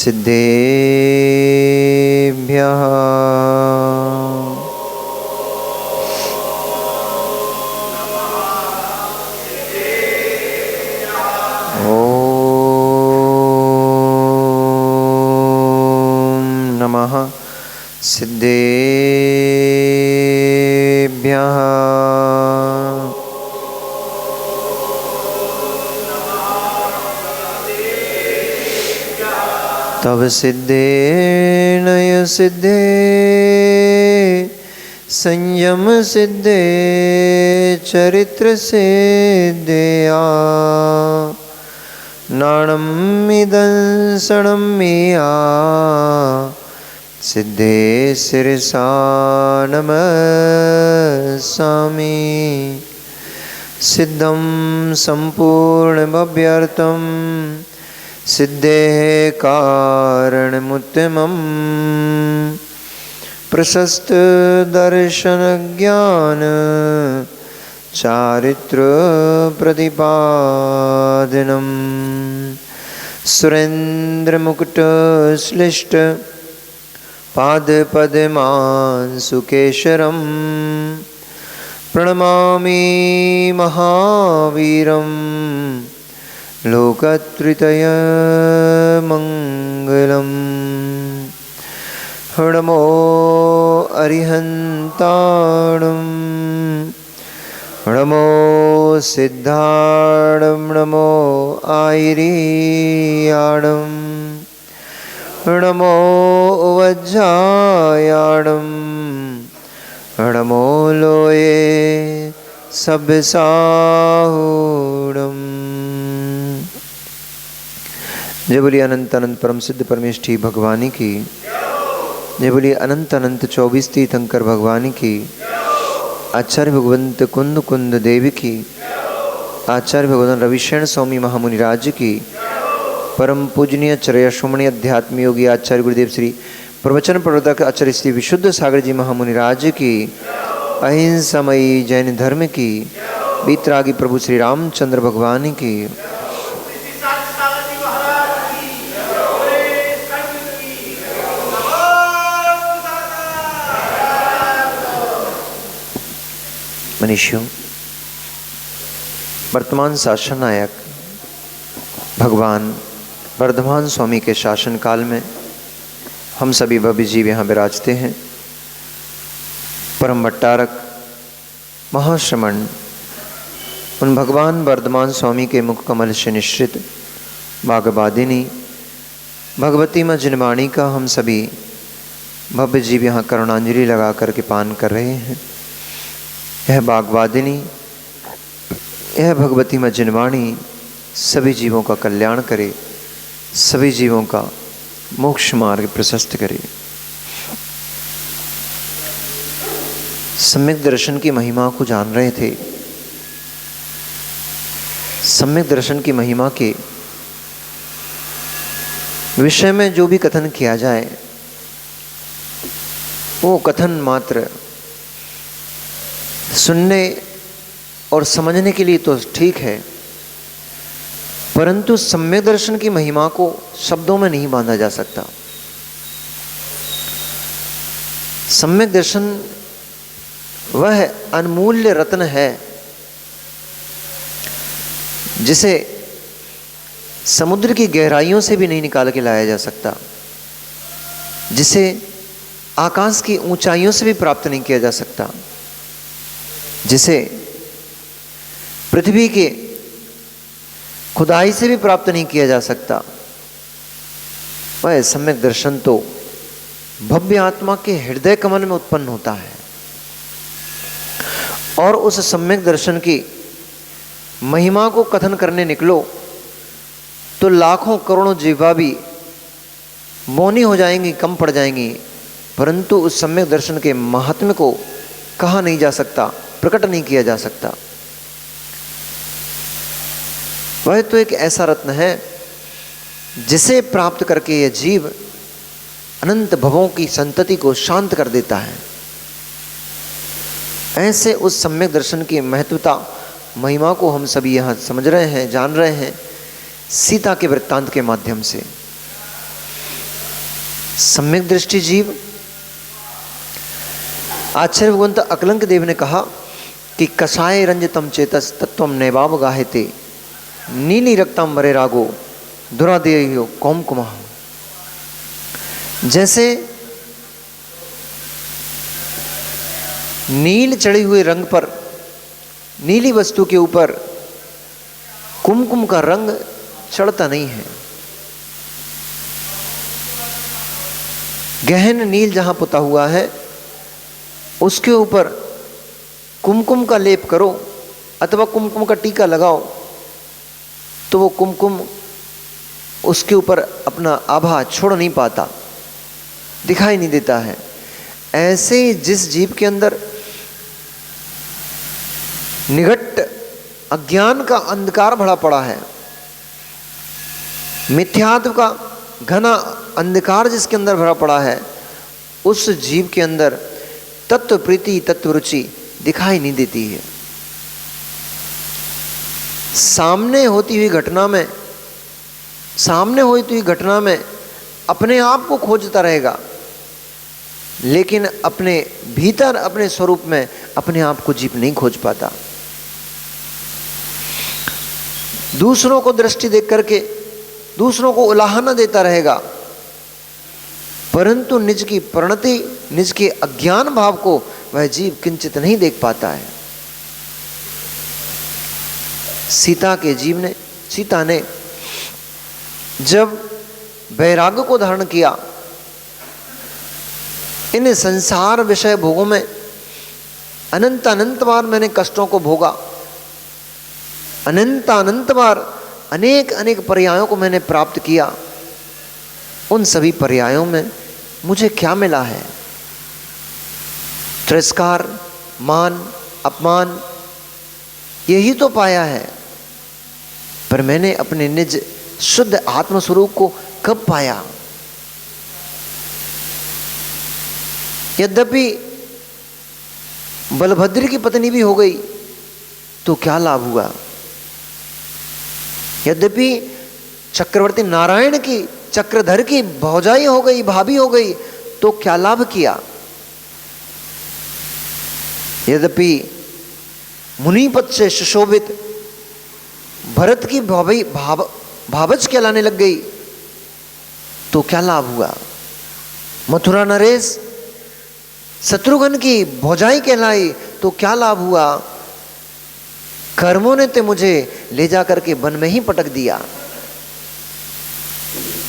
सिद्धेभ्यः ओम नमः सिद्धेभ्यः तव सिद्धे नय सिद्धे संयम सिद्धे चरित्र सिद्धया नाणमिदंसणं मेया सिद्धे शिरसा नमस्सामि सिद्धं संपूर्णमभ्यर्थं सिद्धेः कारणमुत्तमं प्रशस्त दर्शन ज्ञान चारित्र प्रतिपादनम सुरेंद्र मुकुट श्लिष्ट पाद पद्मांशुकेशरम प्रणमामि महावीरम लोकत्रितय मंगलम नमो अरिहंताणं नमो सिद्धाणं नमो आयर्याणं नमो वज्रायाणं नमो लोये सब्साहूणम्। जय बोलिए अनंत अनंत परम सिद्ध परमेष्ठी भगवानी की। जय बोलिए अनंत अनंत 24 तीर्थंकर भगवानी की। आचार्य भगवंत कुंद कुंद देवी की। आचार्य भगवान रविशरण स्वामी महामुनि राज की। परम पूजनीय चर्या श्रोमणी अध्यात्म योगी आचार्य गुरुदेव श्री प्रवचन प्रवर्तक आचार्य श्री विशुद्ध सागर जी महामुनि राज की। अहिंसामयी जैन धर्म की। बीतरागी प्रभु श्री रामचंद्र भगवान की। मनीषियों, वर्तमान शासन नायक भगवान वर्धमान स्वामी के शासन काल में हम सभी भव्य जीव यहाँ विराजते हैं। परम भट्टारक महाश्रमण उन भगवान वर्धमान स्वामी के मुख कमल से निश्रित बागबादिनी भगवती माँ जिनवाणी का हम सभी भव्य जीव यहाँ करुणांजलि लगा करके पान कर रहे हैं। यह बागवादिनी, यह भगवती माँ जिनवाणी सभी जीवों का कल्याण करे, सभी जीवों का मोक्ष मार्ग प्रशस्त करे। सम्यक दर्शन की महिमा को जान रहे थे। सम्यक दर्शन की महिमा के विषय में जो भी कथन किया जाए वो कथन मात्र सुनने और समझने के लिए तो ठीक है, परंतु सम्यक दर्शन की महिमा को शब्दों में नहीं बांधा जा सकता। सम्यक दर्शन वह अनमूल्य रत्न है जिसे समुद्र की गहराइयों से भी नहीं निकाल के लाया जा सकता, जिसे आकाश की ऊंचाइयों से भी प्राप्त नहीं किया जा सकता, जिसे पृथ्वी के खुदाई से भी प्राप्त नहीं किया जा सकता। वह सम्यक दर्शन तो भव्य आत्मा के हृदय कमल में उत्पन्न होता है और उस सम्यक दर्शन की महिमा को कथन करने निकलो तो लाखों करोड़ों जीवा भी मौनी हो जाएंगी, कम पड़ जाएंगी, परंतु उस सम्यक दर्शन के महात्म्य को कहा नहीं जा सकता, प्रकट नहीं किया जा सकता। वह तो एक ऐसा रत्न है जिसे प्राप्त करके यह जीव अनंत भवों की संतति को शांत कर देता है। ऐसे उस सम्यक दर्शन की महत्वता महिमा को हम सभी यहाँ समझ रहे हैं, जान रहे हैं सीता के वृत्तांत के माध्यम से। सम्यक दृष्टि जीव। आचार्य भगवंत अकलंक देव ने कहा कि कषाय रंजितम चेतस तत्वम नैवाव गाहेते नीली रक्तम वरे रागो दुरादेयो कौम कुमाह। जैसे नील चढ़े हुए रंग पर, नीली वस्तु के ऊपर कुमकुम का रंग चढ़ता नहीं है। गहन नील जहां पुता हुआ है उसके ऊपर कुमकुम का लेप करो अथवा कुमकुम का टीका लगाओ तो वो कुमकुम उसके ऊपर अपना आभा छोड़ नहीं पाता, दिखाई नहीं देता है। ऐसे जिस जीव के अंदर निगट अज्ञान का अंधकार भरा पड़ा है, मिथ्यात्व का घना अंधकार जिसके अंदर भरा पड़ा है, उस जीव के अंदर तत्व प्रीति तत्व रुचि दिखाई नहीं देती है। सामने होती हुई घटना में अपने आप को खोजता रहेगा, लेकिन अपने भीतर अपने स्वरूप में अपने आप को जीव नहीं खोज पाता। दूसरों को दृष्टि देख करके दूसरों को उलाहना देता रहेगा, परंतु निज की परिणति, निज के अज्ञान भाव को वह जीव किंचित नहीं देख पाता है। सीता ने जब वैराग्य को धारण किया, इन संसार विषय भोगों में अनंत बार मैंने कष्टों को भोगा, अनंत बार अनेक पर्यायों को मैंने प्राप्त किया। उन सभी पर्यायों में मुझे क्या मिला है? तिरस्कार, मान, अपमान, यही तो पाया है। पर मैंने अपने निज शुद्ध आत्मस्वरूप को कब पाया? यद्यपि बलभद्र की पत्नी भी हो गई तो क्या लाभ हुआ? यद्यपि चक्रवर्ती नारायण की, चक्रधर की भौजाई हो गई, भाभी हो गई, तो क्या लाभ किया? यद्यपि मुनिपद से सुशोभित भरत की भावज कहलाने लग गई, तो क्या लाभ हुआ? मथुरा नरेश शत्रुघ्न की भौजाई कहलाई, तो क्या लाभ हुआ? कर्मों ने तो मुझे ले जाकर के वन में ही पटक दिया।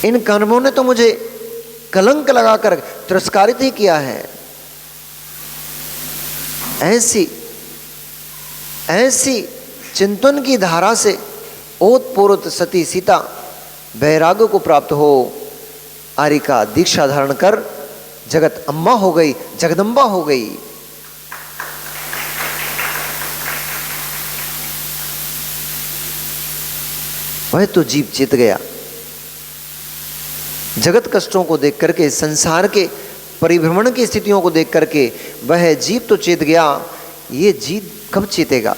इन कर्मों ने तो मुझे कलंक लगाकर तिरस्कारित ही किया है। ऐसी चिंतन की धारा से ओतप्रोत सती सीता वैराग्य को प्राप्त हो आर्य का दीक्षा धारण कर जगत अम्मा हो गई, जगदम्बा हो गई। वह तो जीव चेत गया। जगत कष्टों को देख करके, संसार के परिभ्रमण की स्थितियों को देख करके वह जीव तो चेत गया। ये जीव कब चेतेगा?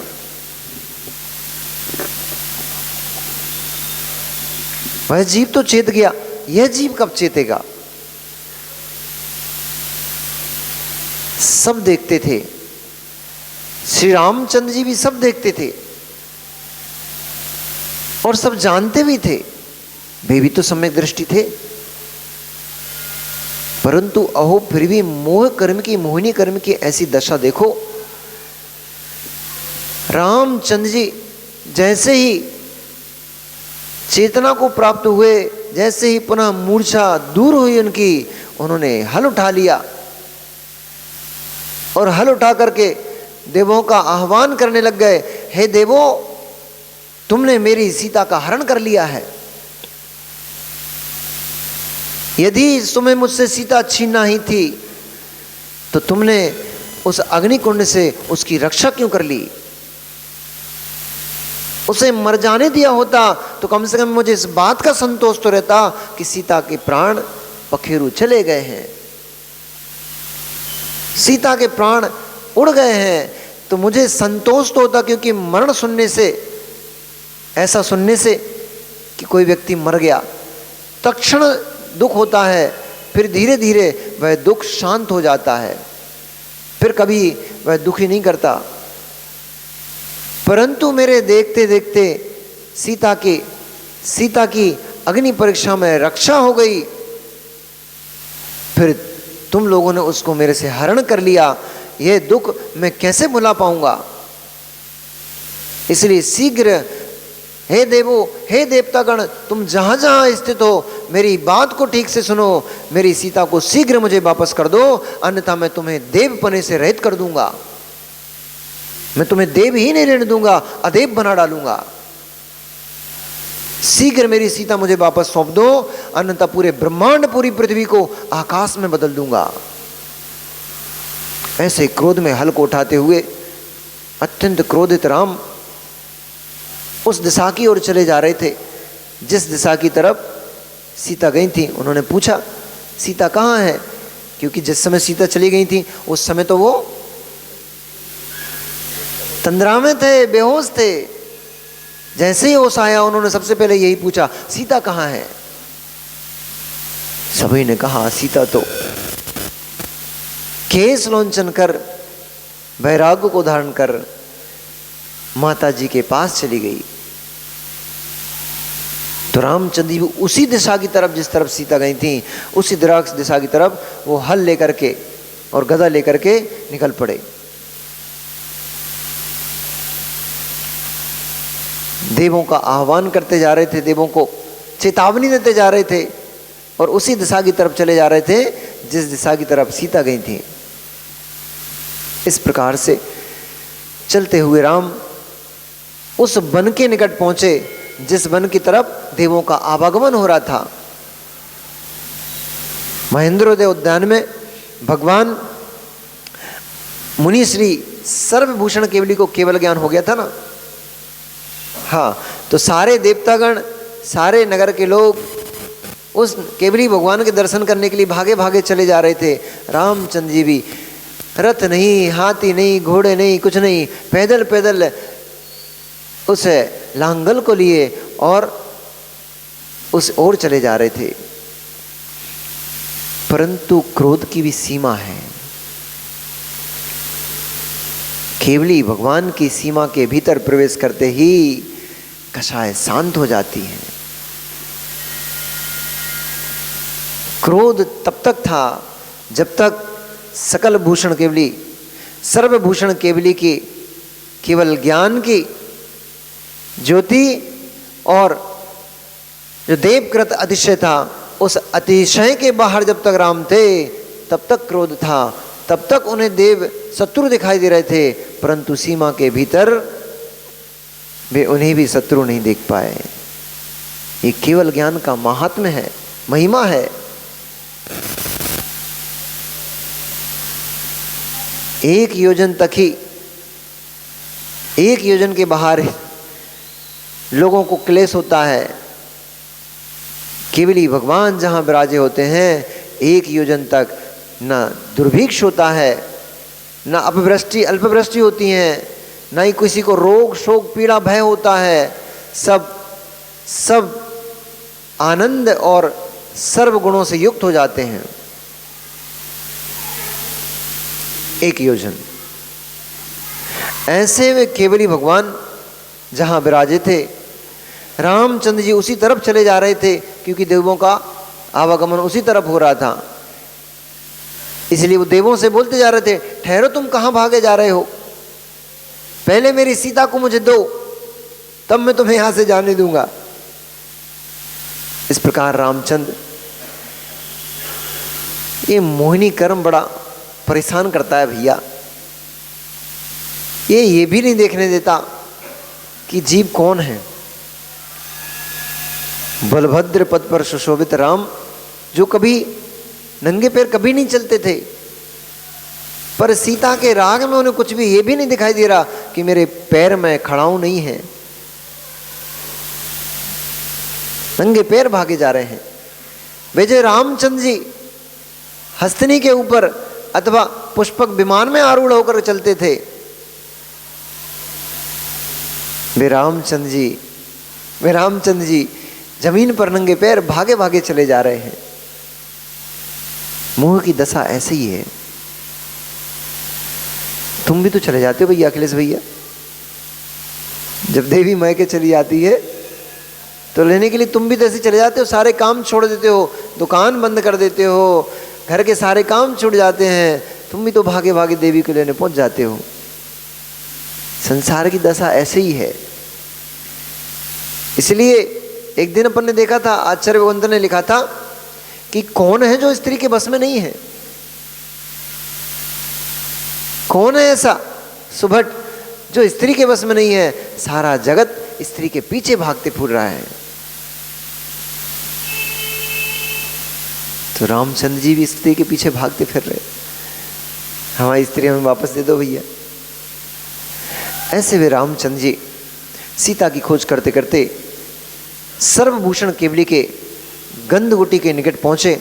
वह जीव तो चेत गया, यह जीव कब चेतेगा? सब देखते थे, श्री रामचंद्र जी भी सब देखते थे और सब जानते भी थे, वे भी तो सम्यक दृष्टि थे। परंतु अहो फिर भी मोह कर्म की, मोहिनी कर्म की ऐसी दशा देखो। रामचंद्र जी जैसे ही चेतना को प्राप्त हुए, जैसे ही पुनः मूर्छा दूर हुई उनकी, उन्होंने हल उठा लिया और हल उठा करके देवों का आह्वान करने लग गए। हे देवों, तुमने मेरी सीता का हरण कर लिया है। यदि तुम्हें मुझसे सीता छीनना ही थी तो तुमने उस अग्निकुंड से उसकी रक्षा क्यों कर ली? उसे मर जाने दिया होता तो कम से कम मुझे इस बात का संतोष तो रहता कि सीता के प्राण पखेरु चले गए हैं, सीता के प्राण उड़ गए हैं, तो मुझे संतोष तो होता। क्योंकि मरण सुनने से, ऐसा सुनने से कि कोई व्यक्ति मर गया, तत्क्षण दुख होता है, फिर धीरे धीरे वह दुख शांत हो जाता है, फिर कभी वह दुखी नहीं करता। परंतु मेरे देखते देखते सीता की अग्नि परीक्षा में रक्षा हो गई, फिर तुम लोगों ने उसको मेरे से हरण कर लिया, यह दुख मैं कैसे भुला पाऊंगा। इसलिए शीघ्र हे देवो, हे देवतागण, तुम जहां जहां स्थित हो मेरी बात को ठीक से सुनो, मेरी सीता को शीघ्र मुझे वापस कर दो, अन्यथा मैं तुम्हें देवपने से रहित कर दूंगा। मैं तुम्हें देव ही नहीं रहने दूंगा, अदेव बना डालूंगा। शीघ्र मेरी सीता मुझे वापस सौंप दो, अन्यथा पूरे ब्रह्मांड, पूरी पृथ्वी को आकाश में बदल दूंगा। ऐसे क्रोध में हल को उठाते हुए अत्यंत क्रोधित राम उस दिशा की ओर चले जा रहे थे जिस दिशा की तरफ सीता गई थी। उन्होंने पूछा, सीता कहाँ है? क्योंकि जिस समय सीता चली गई थी उस समय तो वो तंद्रा में थे, बेहोश थे। जैसे ही होश आया उन्होंने सबसे पहले यही पूछा, सीता कहाँ है? सभी ने कहा, सीता तो केस लोंचन कर, वैराग्य को धारण कर माता जी के पास चली गई। तो रामचंद्र जी उसी दिशा की तरफ, जिस तरफ सीता गई थी, उसी दिशा की तरफ वो हल लेकर के और गदा लेकर के निकल पड़े। देवों का आह्वान करते जा रहे थे, देवों को चेतावनी देते जा रहे थे और उसी दिशा की तरफ चले जा रहे थे जिस दिशा की तरफ सीता गई थी। इस प्रकार से चलते हुए राम उस वन के निकट पहुंचे जिस वन की तरफ देवों का आवागमन हो रहा था। महेंद्रोदय उद्यान में भगवान मुनि श्री सर्वभूषण केवली को केवल ज्ञान हो गया था ना। हाँ, तो सारे देवतागण, सारे नगर के लोग उस केवली भगवान के दर्शन करने के लिए भागे भागे चले जा रहे थे। रामचंद्र जी भी रथ नहीं, हाथी नहीं, घोड़े नहीं, कुछ नहीं, पैदल पैदल उस लांगल को लिए और उस ओर चले जा रहे थे। परंतु क्रोध की भी सीमा है। केवली भगवान की सीमा के भीतर प्रवेश करते ही कषाय शांत हो जाती है। क्रोध तब तक था जब तक सकल भूषण केवली, सर्वभूषण केवली की केवल ज्ञान की ज्योति और जो देवकृत अतिशय था, उस अतिशय के बाहर जब तक राम थे तब तक क्रोध था, तब तक उन्हें देव शत्रु दिखाई दे रहे थे। परंतु सीमा के भीतर वे उन्हें भी शत्रु नहीं देख पाए। ये केवल ज्ञान का महात्म्य है, महिमा है। एक योजन तक ही, एक योजन के बाहर लोगों को क्लेश होता है। केवली भगवान जहां विराजे होते हैं, एक योजन तक न दुर्भिक्ष होता है, न अपवृष्टि अल्पवृष्टि होती है, न ही किसी को रोग शोक पीड़ा भय होता है। सब आनंद और सर्व गुणों से युक्त हो जाते हैं। एक योजन ऐसे में केवली भगवान जहां विराजे थे, रामचंद्र जी उसी तरफ चले जा रहे थे क्योंकि देवों का आवागमन उसी तरफ हो रहा था। इसलिए वो देवों से बोलते जा रहे थे, ठहरो, तुम कहां भागे जा रहे हो? पहले मेरी सीता को मुझे दो, तब मैं तुम्हें यहां से जाने दूंगा। इस प्रकार रामचंद्र, ये मोहिनी कर्म बड़ा परेशान करता है भैया। ये भी नहीं देखने देता कि जीव कौन है। बलभद्र पद पर सुशोभित राम, जो कभी नंगे पैर कभी नहीं चलते थे, पर सीता के राग में उन्हें कुछ भी ये भी नहीं दिखाई दे रहा कि मेरे पैर में खड़ाऊ नहीं है। नंगे पैर भागे जा रहे हैं। वे जो रामचंद्र जी हस्तिनी के ऊपर अथवा पुष्पक विमान में आरूढ़ होकर चलते थे, वे रामचंद्र जी जमीन पर नंगे पैर भागे भागे चले जा रहे हैं। मोह की दशा ऐसे ही है। तुम भी तो चले जाते हो भैया, अखिलेश भैया, जब देवी मायके चली जाती है तो लेने के लिए तुम भी तो ऐसे चले जाते हो, सारे काम छोड़ देते हो, दुकान बंद कर देते हो, घर के सारे काम छूट जाते हैं, तुम भी तो भागे भागे देवी को लेने पहुंच जाते हो। संसार की दशा ऐसे ही है। इसलिए एक दिन अपन ने देखा था, आचार्य भगवंत ने लिखा था कि कौन है जो स्त्री के बस में नहीं है, कौन है ऐसा सुभट जो स्त्री के बस में नहीं है। सारा जगत स्त्री के पीछे भागते फिर रहा है। तो रामचंद्र जी भी स्त्री के पीछे भागते फिर रहे, हमारी स्त्री हमें वापस दे दो भैया। ऐसे वे रामचंद्र जी सीता की खोज करते करते सर्वभूषण केवली के गंधगुटी के निकट पहुंचे।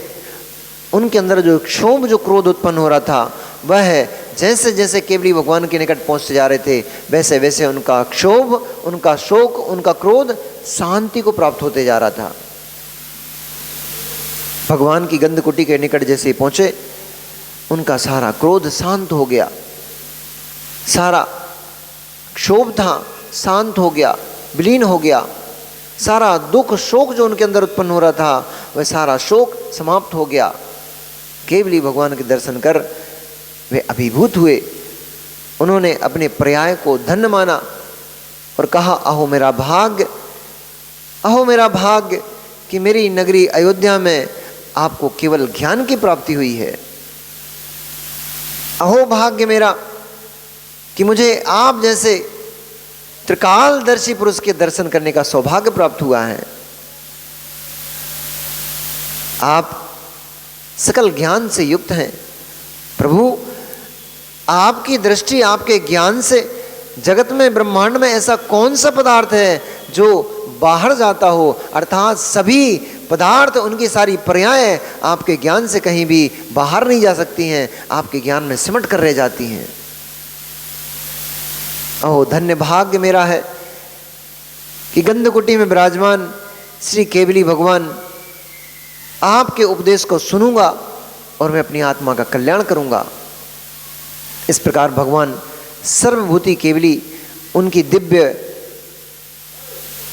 उनके अंदर जो क्षोभ, जो क्रोध उत्पन्न हो रहा था, वह है जैसे जैसे केवली भगवान के निकट पहुंचते जा रहे थे, वैसे वैसे उनका क्षोभ, उनका शोक, उनका क्रोध शांति को प्राप्त होते जा रहा था। भगवान की गंधकुटी के निकट जैसे पहुंचे, उनका सारा क्रोध शांत हो गया, सारा क्षोभ था शांत हो गया, विलीन हो गया। सारा दुख शोक जो उनके अंदर उत्पन्न हो रहा था, वह सारा शोक समाप्त हो गया। केवली भगवान के दर्शन कर वे अभिभूत हुए। उन्होंने अपने पर्याय को धन्य माना और कहा, अहो मेरा भाग्य, अहो मेरा भाग्य कि मेरी नगरी अयोध्या में आपको केवल ज्ञान की प्राप्ति हुई है। अहो भाग्य मेरा कि मुझे आप जैसे त्रिकालदर्शी पुरुष के दर्शन करने का सौभाग्य प्राप्त हुआ है। आप सकल ज्ञान से युक्त हैं प्रभु, आपकी दृष्टि, आपके ज्ञान से जगत में, ब्रह्मांड में ऐसा कौन सा पदार्थ है जो बाहर जाता हो, अर्थात सभी पदार्थ, उनकी सारी पर्याय आपके ज्ञान से कहीं भी बाहर नहीं जा सकती हैं, आपके ज्ञान में सिमट कर रह जाती हैं। ओह धन्य भाग्य मेरा है कि गंधकुटी में विराजमान श्री केवली भगवान आपके उपदेश को सुनूंगा और मैं अपनी आत्मा का कल्याण करूंगा। इस प्रकार भगवान सर्वभूति केवली उनकी दिव्य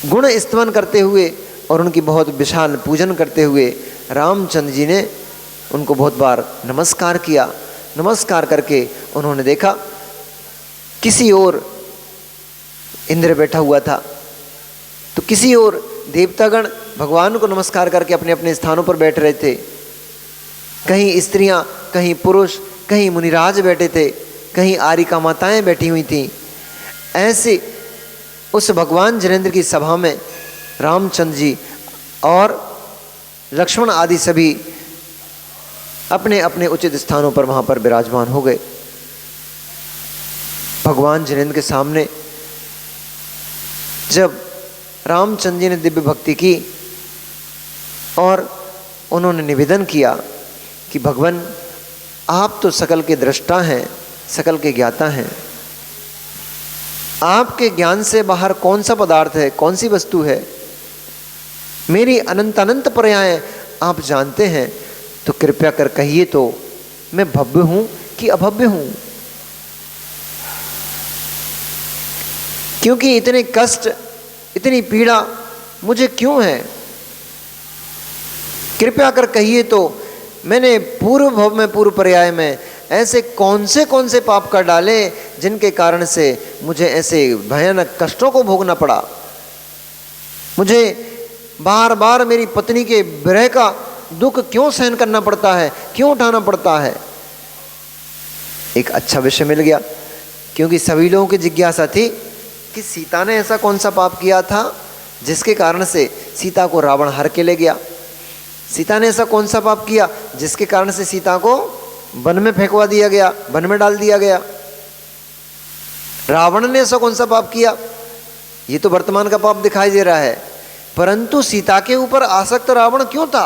गुण स्तवन करते हुए और उनकी बहुत विशाल पूजन करते हुए रामचंद्र जी ने उनको बहुत बार नमस्कार किया। नमस्कार करके उन्होंने देखा किसी ओर इंद्र बैठा हुआ था, तो किसी ओर देवतागण भगवान को नमस्कार करके अपने अपने स्थानों पर बैठ रहे थे। कहीं स्त्रियां, कहीं पुरुष, कहीं मुनिराज बैठे थे, कहीं आरिका माताएं बैठी हुई थीं। ऐसे उस भगवान जनेन्द्र की सभा में रामचंद्र जी और लक्ष्मण आदि सभी अपने अपने उचित स्थानों पर वहां पर विराजमान हो गए। भगवान जनेन्द्र के सामने जब रामचंद्र जी ने दिव्य भक्ति की और उन्होंने निवेदन किया कि भगवान आप तो सकल के दृष्टा हैं, सकल के ज्ञाता हैं, आपके ज्ञान से बाहर कौन सा पदार्थ है, कौन सी वस्तु है, मेरी अनंत अनंत पर्याय आप जानते हैं, तो कृपया कर कहिए तो मैं भव्य हूं कि अभव्य हूं। क्योंकि इतने कष्ट, इतनी पीड़ा मुझे क्यों है, कृपया कर कहिए तो मैंने पूर्व भव में, पूर्व पर्याय में ऐसे कौन से पाप कर डाले जिनके कारण से मुझे ऐसे भयानक कष्टों को भोगना पड़ा। मुझे बार बार मेरी पत्नी के विरह का दुख क्यों सहन करना पड़ता है, क्यों उठाना पड़ता है। एक अच्छा विषय मिल गया, क्योंकि सभी लोगों की जिज्ञासा थी कि सीता ने ऐसा कौन सा पाप किया था जिसके कारण से सीता को रावण हर के ले गया। सीता ने ऐसा कौन सा पाप किया जिसके कारण से सीता को वन में फेंकवा दिया गया, वन में डाल दिया गया। रावण ने ऐसा कौन सा पाप किया, ये तो वर्तमान का पाप दिखाई दे रहा है, परंतु सीता के ऊपर आसक्त रावण क्यों था।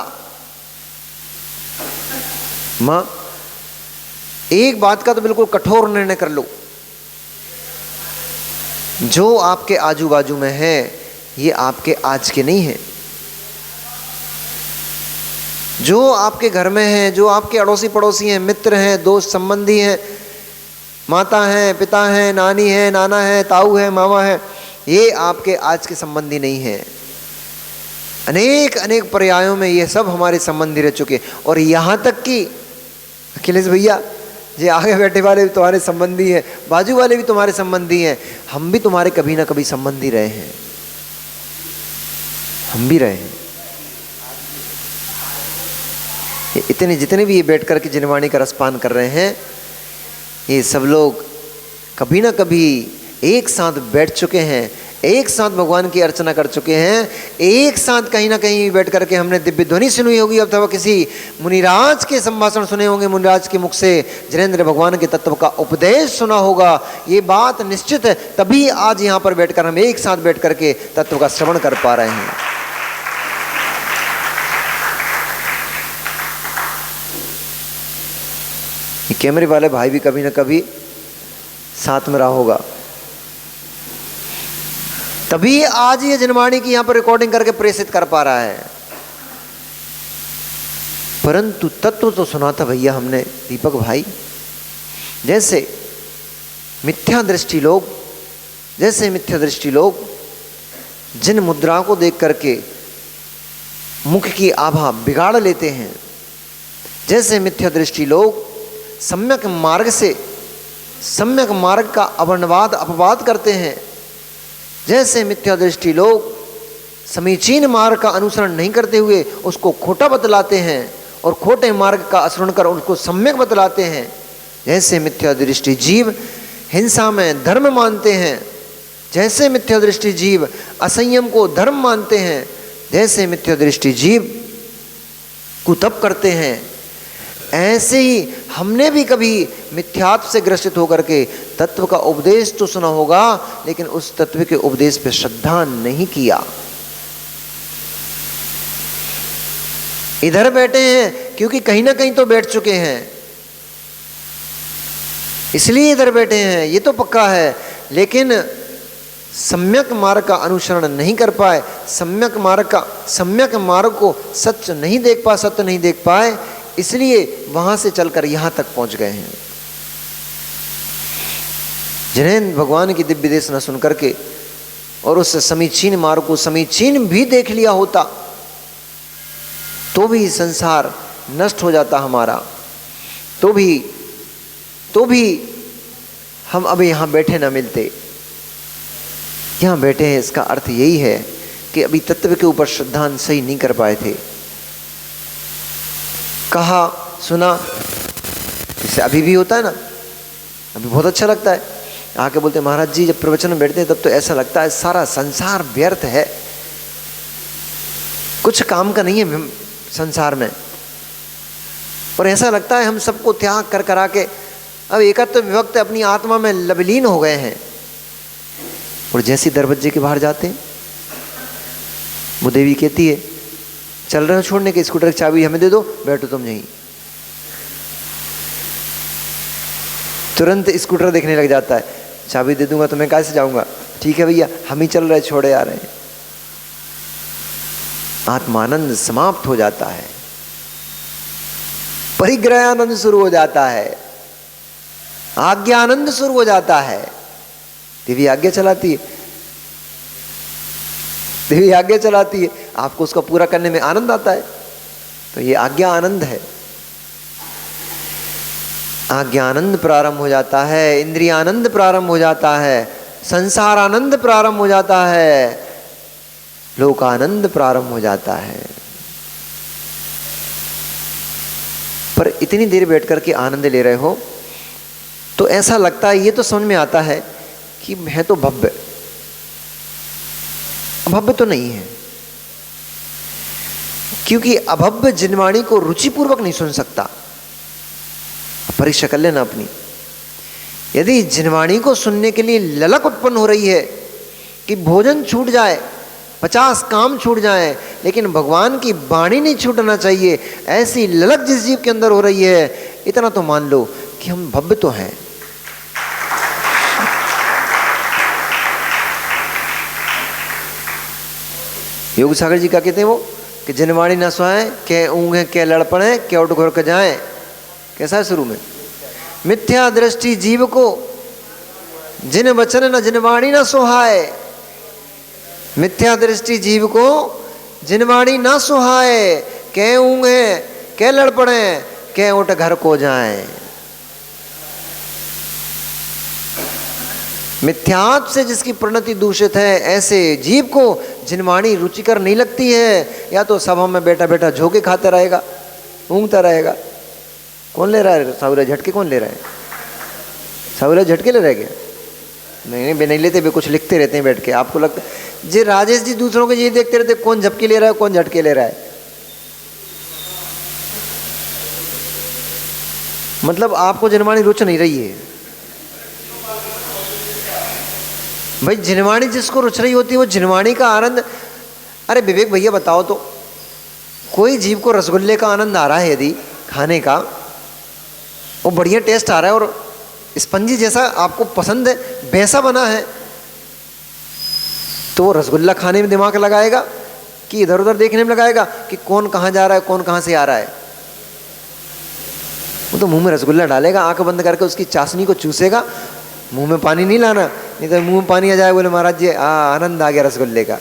मां, एक बात का तो बिल्कुल कठोर निर्णय कर लो, जो आपके आजू बाजू में है ये आपके आज के नहीं है। जो आपके घर में हैं, जो आपके अड़ोसी पड़ोसी हैं, मित्र हैं, दोस्त संबंधी हैं, माता हैं, पिता हैं, नानी है, नाना है, ताऊ है, मामा है, ये आपके आज के संबंधी नहीं हैं। अनेक अनेक पर्यायों में ये सब हमारे संबंधी रह चुके। और यहाँ तक कि अखिलेश भैया, ये आगे बैठे वाले भी तुम्हारे संबंधी हैं, बाजू वाले भी तुम्हारे संबंधी हैं, हम भी तुम्हारे कभी ना कभी संबंधी रहे हैं, हम भी रहे हैं। इतने जितने भी ये बैठ कर के जिनवाणी का रसपान कर रहे हैं, ये सब लोग कभी ना कभी एक साथ बैठ चुके हैं, एक साथ भगवान की अर्चना कर चुके हैं, एक साथ कहीं ना कहीं बैठ करके हमने दिव्य ध्वनि सुनी होगी, अथवा किसी मुनिराज के संभाषण सुने होंगे, मुनिराज के मुख से जिनेंद्र भगवान के तत्व का उपदेश सुना होगा। ये बात निश्चित है, तभी आज यहाँ पर बैठकर हम एक साथ बैठ करके तत्व का श्रवण कर पा रहे हैं। ये कैमरे वाले भाई भी कभी ना कभी साथ में रहा होगा, तभी आज ये जिनवाणी की यहां पर रिकॉर्डिंग करके प्रेषित कर पा रहा है। परंतु तत्व तो सुना था भैया हमने दीपक भाई। जैसे मिथ्या दृष्टि लोग जिन मुद्राओं को देख करके मुख की आभा बिगाड़ लेते हैं, जैसे मिथ्या दृष्टि लोग सम्यक मार्ग का अवर्णवाद अपवाद करते हैं, जैसे मिथ्या दृष्टि लोग समीचीन मार्ग का अनुसरण नहीं करते हुए उसको खोटा बतलाते हैं और खोटे मार्ग का अनुसरण कर उसको सम्यक बतलाते हैं, जैसे मिथ्या दृष्टि जीव हिंसा में धर्म मानते हैं, जैसे मिथ्या दृष्टि जीव असंयम को धर्म मानते हैं, जैसे मिथ्या दृष्टि जीव कुतप करते हैं, ऐसे ही हमने भी कभी मिथ्यात्व से ग्रसित होकर के तत्व का उपदेश तो सुना होगा, लेकिन उस तत्व के उपदेश पे श्रद्धा नहीं किया। इधर बैठे हैं क्योंकि कहीं ना कहीं तो बैठ चुके हैं, इसलिए इधर बैठे हैं, ये तो पक्का है, लेकिन सम्यक मार्ग का अनुसरण नहीं कर पाए, सम्यक मार्ग को सत्य नहीं देख पाए, इसलिए वहां से चलकर यहां तक पहुंच गए हैं। जिन्हें भगवान की दिव्य देशना सुन करके और उस समीचीन मार्ग को समीचीन भी देख लिया होता तो भी संसार नष्ट हो जाता हमारा, तो भी हम अब यहां बैठे ना मिलते। यहां बैठे हैं, इसका अर्थ यही है कि अभी तत्व के ऊपर श्रद्धा सही नहीं कर पाए थे। कहा सुना, इससे अभी भी होता है ना, अभी बहुत अच्छा लगता है, आके बोलते महाराज जी जब प्रवचन में बैठते हैं तब तो ऐसा लगता है सारा संसार व्यर्थ है, कुछ काम का नहीं है संसार में, और ऐसा लगता है हम सबको त्याग कर करा के अब एकत्व विभक्त अपनी आत्मा में लवलीन हो गए हैं। और जैसे दरवाजे के बाहर जाते हैं वो देवी कहती है चल रहे हो छोड़ने के, स्कूटर की चाबी हमें दे दो, बैठो तुम यहीं। तुरंत स्कूटर देखने लग जाता है, चाबी दे दूंगा तो मैं कैसे जाऊंगा, ठीक है भैया हम ही चल रहे, छोड़े आ रहे हैं। आत्मानंद समाप्त हो जाता है, परिग्रहानंद शुरू हो जाता है, आज्ञानंद शुरू हो जाता है। देवी आज्ञा चलाती है, देवी आज्ञा चलाती है, आपको उसका पूरा करने में आनंद आता है, तो ये आज्ञा आनंद है। आज्ञा आनंद प्रारंभ हो जाता है, इंद्रिय आनंद प्रारंभ हो जाता है, संसार आनंद प्रारंभ हो जाता है, लोक आनंद प्रारंभ हो जाता है। पर इतनी देर बैठ करके आनंद ले रहे हो तो ऐसा लगता है, ये तो समझ में आता है कि है तो भव्य, अभव्य तो नहीं है, क्योंकि अभव्य जिनवाणी को रुचिपूर्वक नहीं सुन सकता। परीक्षा कर लेना अपनी, यदि जिनवाणी को सुनने के लिए ललक उत्पन्न हो रही है कि भोजन छूट जाए, 50 काम छूट जाए, लेकिन भगवान की वाणी नहीं छूटना चाहिए, ऐसी ललक जिस जीव के अंदर हो रही है, इतना तो मान लो कि हम भव्य तो हैं। योग सागर जी क्या कहते हैं, वो कि जिनवाणी न सुहाए, के ऊँघे के लड़पड़े, के उठ घुर के जाए। कैसा है शुरू में? मिथ्या दृष्टि जीव को, जिन वचन न जिनवाणी न सुहाए। मिथ्या दृष्टि जीव को, जिनवाणी न सुहाए, के ऊँघे के लड़पड़े, के उठ घर को जाए। मिथ्यात्व से जिसकी प्रणति दूषित है, ऐसे जीव को जिनवाणी रुचिकर नहीं लगती है। या तो सभा में बैठा बैठा झोंके खाते रहेगा, ऊँघता रहेगा। कौन ले रहा है साहुरे झटके? कौन ले रहा है? साहुरे झटके ले रहे क्या? नहीं नहीं लेते, वे कुछ लिखते रहते हैं बैठ के। आपको लगता है जी राजेश जी दूसरों को ये देखते रहते कौन झपके ले रहा है, कौन झटके ले रहा है। मतलब आपको जिनवाणी रुच नहीं रही है भाई। जिनवाणी जिसको रुच रही होती है वो जिनवाणी का आनंद। अरे विवेक भैया बताओ तो, कोई जीव को रसगुल्ले का आनंद आ रहा है यदि खाने का, वो बढ़िया टेस्ट आ रहा है और स्पंजी जैसा आपको पसंद है, वैसा बना है, तो वो रसगुल्ला खाने में दिमाग लगाएगा कि इधर उधर देखने में लगाएगा कि कौन कहाँ जा रहा है, कौन कहाँ से आ रहा है? वो तो मुंह में रसगुल्ला डालेगा, आंख बंद करके उसकी चाशनी को चूसेगा। मुंह में पानी नहीं लाना, नहीं तो मुंह में पानी आ जाए, बोले महाराज जी आनंद आ गया रसगुल्ले का।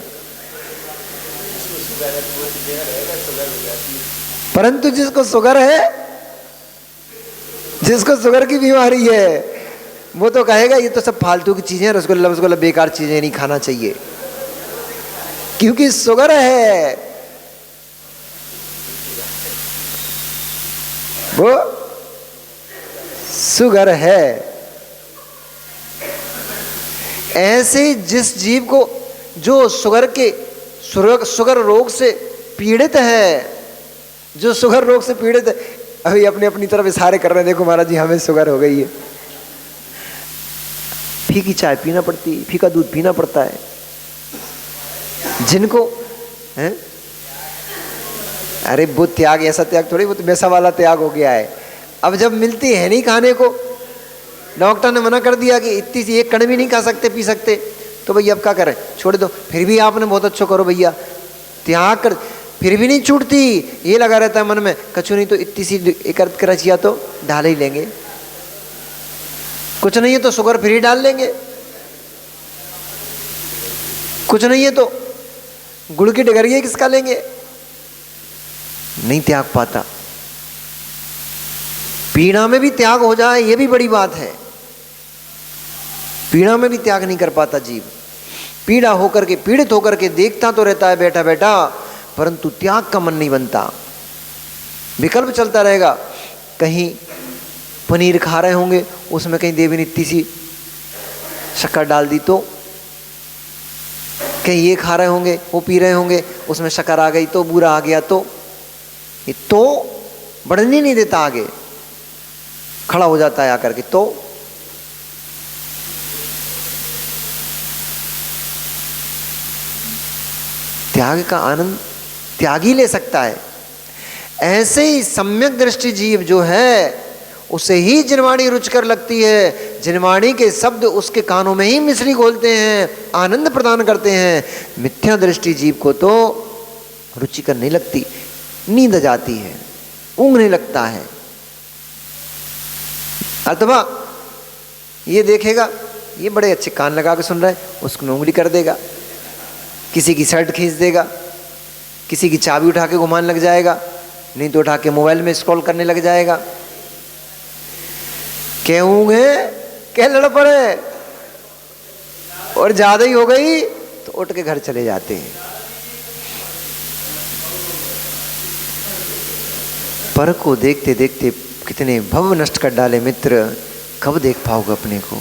परंतु जिसको शुगर है, जिसको शुगर की बीमारी है, वो तो कहेगा ये तो सब फालतू की चीजें, रसगुल्ला रसगुल्ला बेकार चीजें, नहीं खाना चाहिए, क्योंकि शुगर है। वो शुगर है। ऐसे जिस जीव को जो शुगर रोग से पीड़ित है, जो शुगर रोग से पीड़ित है, अभी अपनी अपनी तरफ इशारे कर रहे हैं, देखो महाराज जी हमें शुगर हो गई है। फीकी चाय पीना पड़ती है, फीका दूध पीना पड़ता है। जिनको है, अरे वो त्याग ऐसा त्याग थोड़ी, वो तो वैसा वाला त्याग हो गया है। अब जब मिलती है नहीं खाने को, डॉक्टर ने मना कर दिया कि इतनी सी एक कण भी नहीं खा सकते पी सकते, तो भैया अब क्या करें, छोड़ दो। फिर भी आपने बहुत अच्छा करो भैया, त्याग कर, फिर भी नहीं छूटती। ये लगा रहता है मन में, कछु नहीं तो इतनी सी एक करचिया तो डाल ही लेंगे, कुछ नहीं है तो शुगर फ्री डाल लेंगे, कुछ नहीं है तो गुड़ की डगरिया किसका लेंगे। नहीं त्याग पाता। पीड़ा में भी त्याग हो जाए ये भी बड़ी बात है। पीड़ा में भी त्याग नहीं कर पाता जीव। पीड़ा होकर के, पीड़ित होकर के देखता तो रहता है बैठा बैठा, परंतु त्याग का मन नहीं बनता। विकल्प चलता रहेगा। कहीं पनीर खा रहे होंगे, उसमें कहीं देवी ने इतनी सी शक्कर डाल दी तो, कहीं ये खा रहे होंगे, वो पी रहे होंगे, उसमें शक्कर आ गई तो, बुरा आ गया तो, ये तो बढ़ने नहीं देता, आगे खड़ा हो जाता है आकर के। तो त्याग का आनंद त्यागी ले सकता है। ऐसे ही सम्यक दृष्टि जीव जो है, उसे ही जिनवाणी रुचकर लगती है। जिनवाणी के शब्द उसके कानों में ही मिश्री घोलते हैं, आनंद प्रदान करते हैं। मिथ्या दृष्टि जीव को तो रुचिकर नहीं लगती, नींद जाती है, ऊँघने लगता है। अथवा ये देखेगा ये बड़े अच्छे कान लगा के सुन रहा है, उसको उंगली कर देगा, किसी की शर्ट खींच देगा, किसी की चाबी उठा के घुमाने लग जाएगा, नहीं तो उठा के मोबाइल में स्क्रॉल करने लग जाएगा। कहूँगे कह लड़ पड़े, और ज्यादा ही हो गई तो उठ के घर चले जाते हैं। पर को देखते देखते कितने भव नष्ट कर डाले मित्र, कब देख पाओगे अपने को।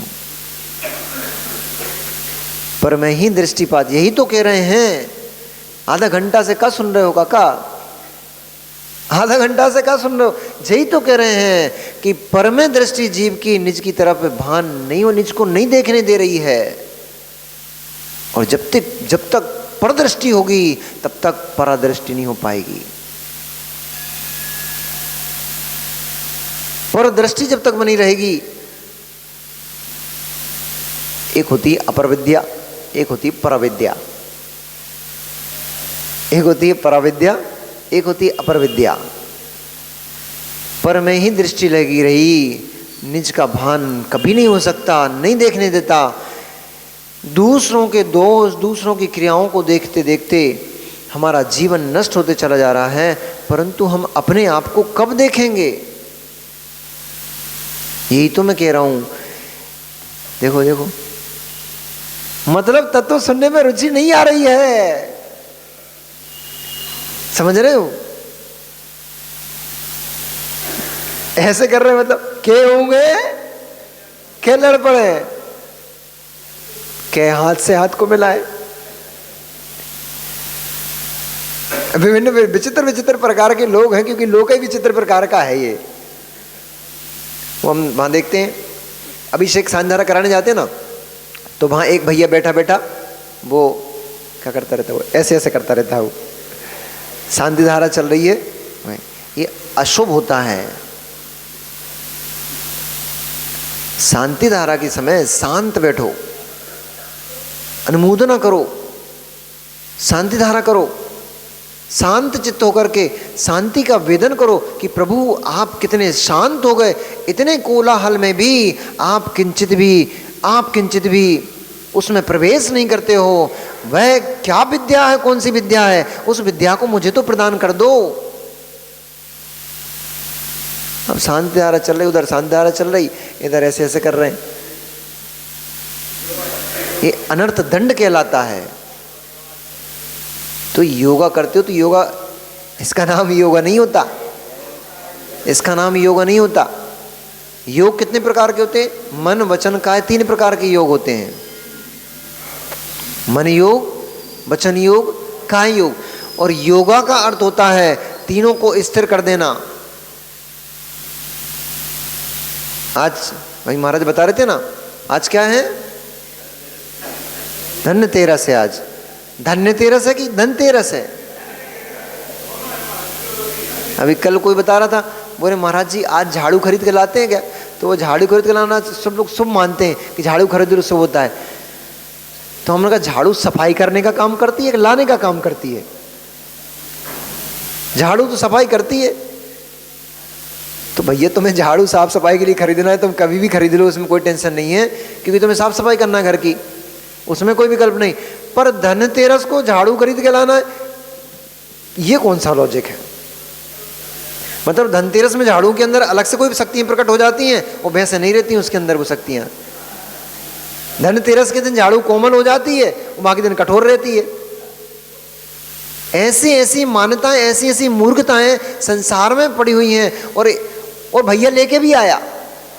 पर मैं ही दृष्टिपात, यही तो कह रहे हैं। आधा घंटा से क्या सुन रहे हो काका, आधा घंटा से क्या सुन रहे हो, यही तो कह रहे हैं कि परमे दृष्टि जीव की निज की तरफ भान नहीं हो, निज को नहीं देखने दे रही है। और जब तक परदृष्टि होगी तब तक परादृष्टि नहीं हो पाएगी। परदृष्टि जब तक बनी रहेगी, एक होती है अपर विद्या, एक होती है पराविद्या। एक होती है पराविद्या, एक होती है अपर विद्या, पर में ही दृष्टि लगी रही, निज का भान कभी नहीं हो सकता, नहीं देखने देता। दूसरों के दोष, दूसरों की क्रियाओं को देखते देखते हमारा जीवन नष्ट होते चला जा रहा है, परंतु हम अपने आप को कब देखेंगे? यही तो मैं कह रहा हूं। देखो देखो, मतलब तत्व सुनने में रुचि नहीं आ रही है, समझ रहे हो? ऐसे कर रहे मतलब के होंगे, के लड़ पड़े, के हाथ से हाथ को मिलाए। विभिन्न विचित्र विचित्र प्रकार के लोग हैं, क्योंकि लोग ही विचित्र प्रकार का है ये। वो हम वहां देखते हैं, अभिषेक सांझारा कराने जाते हैं ना, तो वहां एक भैया बैठा बैठा वो क्या करता रहता है, वो ऐसे ऐसे करता रहता है, वो शांति धारा चल रही है, ये अशुभ होता है। शांति धारा के समय शांत बैठो, अनुमोदना करो, शांति धारा करो, शांत चित्त होकर के शांति का वेदन करो कि प्रभु आप कितने शांत हो गए, इतने कोलाहल में भी आप किंचित भी उसमें प्रवेश नहीं करते हो। वह क्या विद्या है, कौन सी विद्या है, उस विद्या को मुझे तो प्रदान कर दो। अब शांति धारा चल रही, उधर शांति धारा चल रही, इधर ऐसे ऐसे कर रहे हैं। ये अनर्थ दंड कहलाता है। तो योगा करते हो तो योगा, इसका नाम योगा नहीं होता, इसका नाम योगा नहीं होता। योग कितने प्रकार के होते हैं? मन, वचन, काय, 3 प्रकार के योग होते हैं। मन योग, वचन योग, काय योग। और योगा का अर्थ होता है तीनों को स्थिर कर देना। आज भाई महाराज बता रहे थे ना, आज क्या है? धनतेरस है। आज धन्यतेरस है कि धनतेरस है? अभी कल कोई बता रहा था, बोले महाराज जी आज झाड़ू खरीद के लाते हैं क्या? तो वो झाड़ू खरीद के लाना सब लोग शुभ मानते हैं कि झाड़ू खरीद शुभ होता है। तो हमने कहा झाड़ू सफाई करने का काम करती है कि लाने का काम करती है? झाड़ू तो सफाई करती है। तो भैया तुम्हें झाड़ू साफ सफाई के लिए खरीदना है, तुम कभी भी खरीद लो, उसमें कोई टेंशन नहीं है, क्योंकि तुम्हें साफ सफाई करना है घर की, उसमें कोई विकल्प नहीं। पर धनतेरस को झाड़ू खरीद के लाना है, ये कौन सा लॉजिक है? मतलब धनतेरस में झाड़ू के अंदर अलग से कोई शक्तियां प्रकट हो जाती हैं, वो वैसे नहीं रहती हैं उसके अंदर वो शक्तियां। धनतेरस के दिन झाड़ू कोमल हो जाती है, वो बाकी दिन कठोर रहती है। ऐसी ऐसी मान्यताएं, ऐसी ऐसी मूर्खताएं संसार में पड़ी हुई हैं। और भैया लेके भी आया,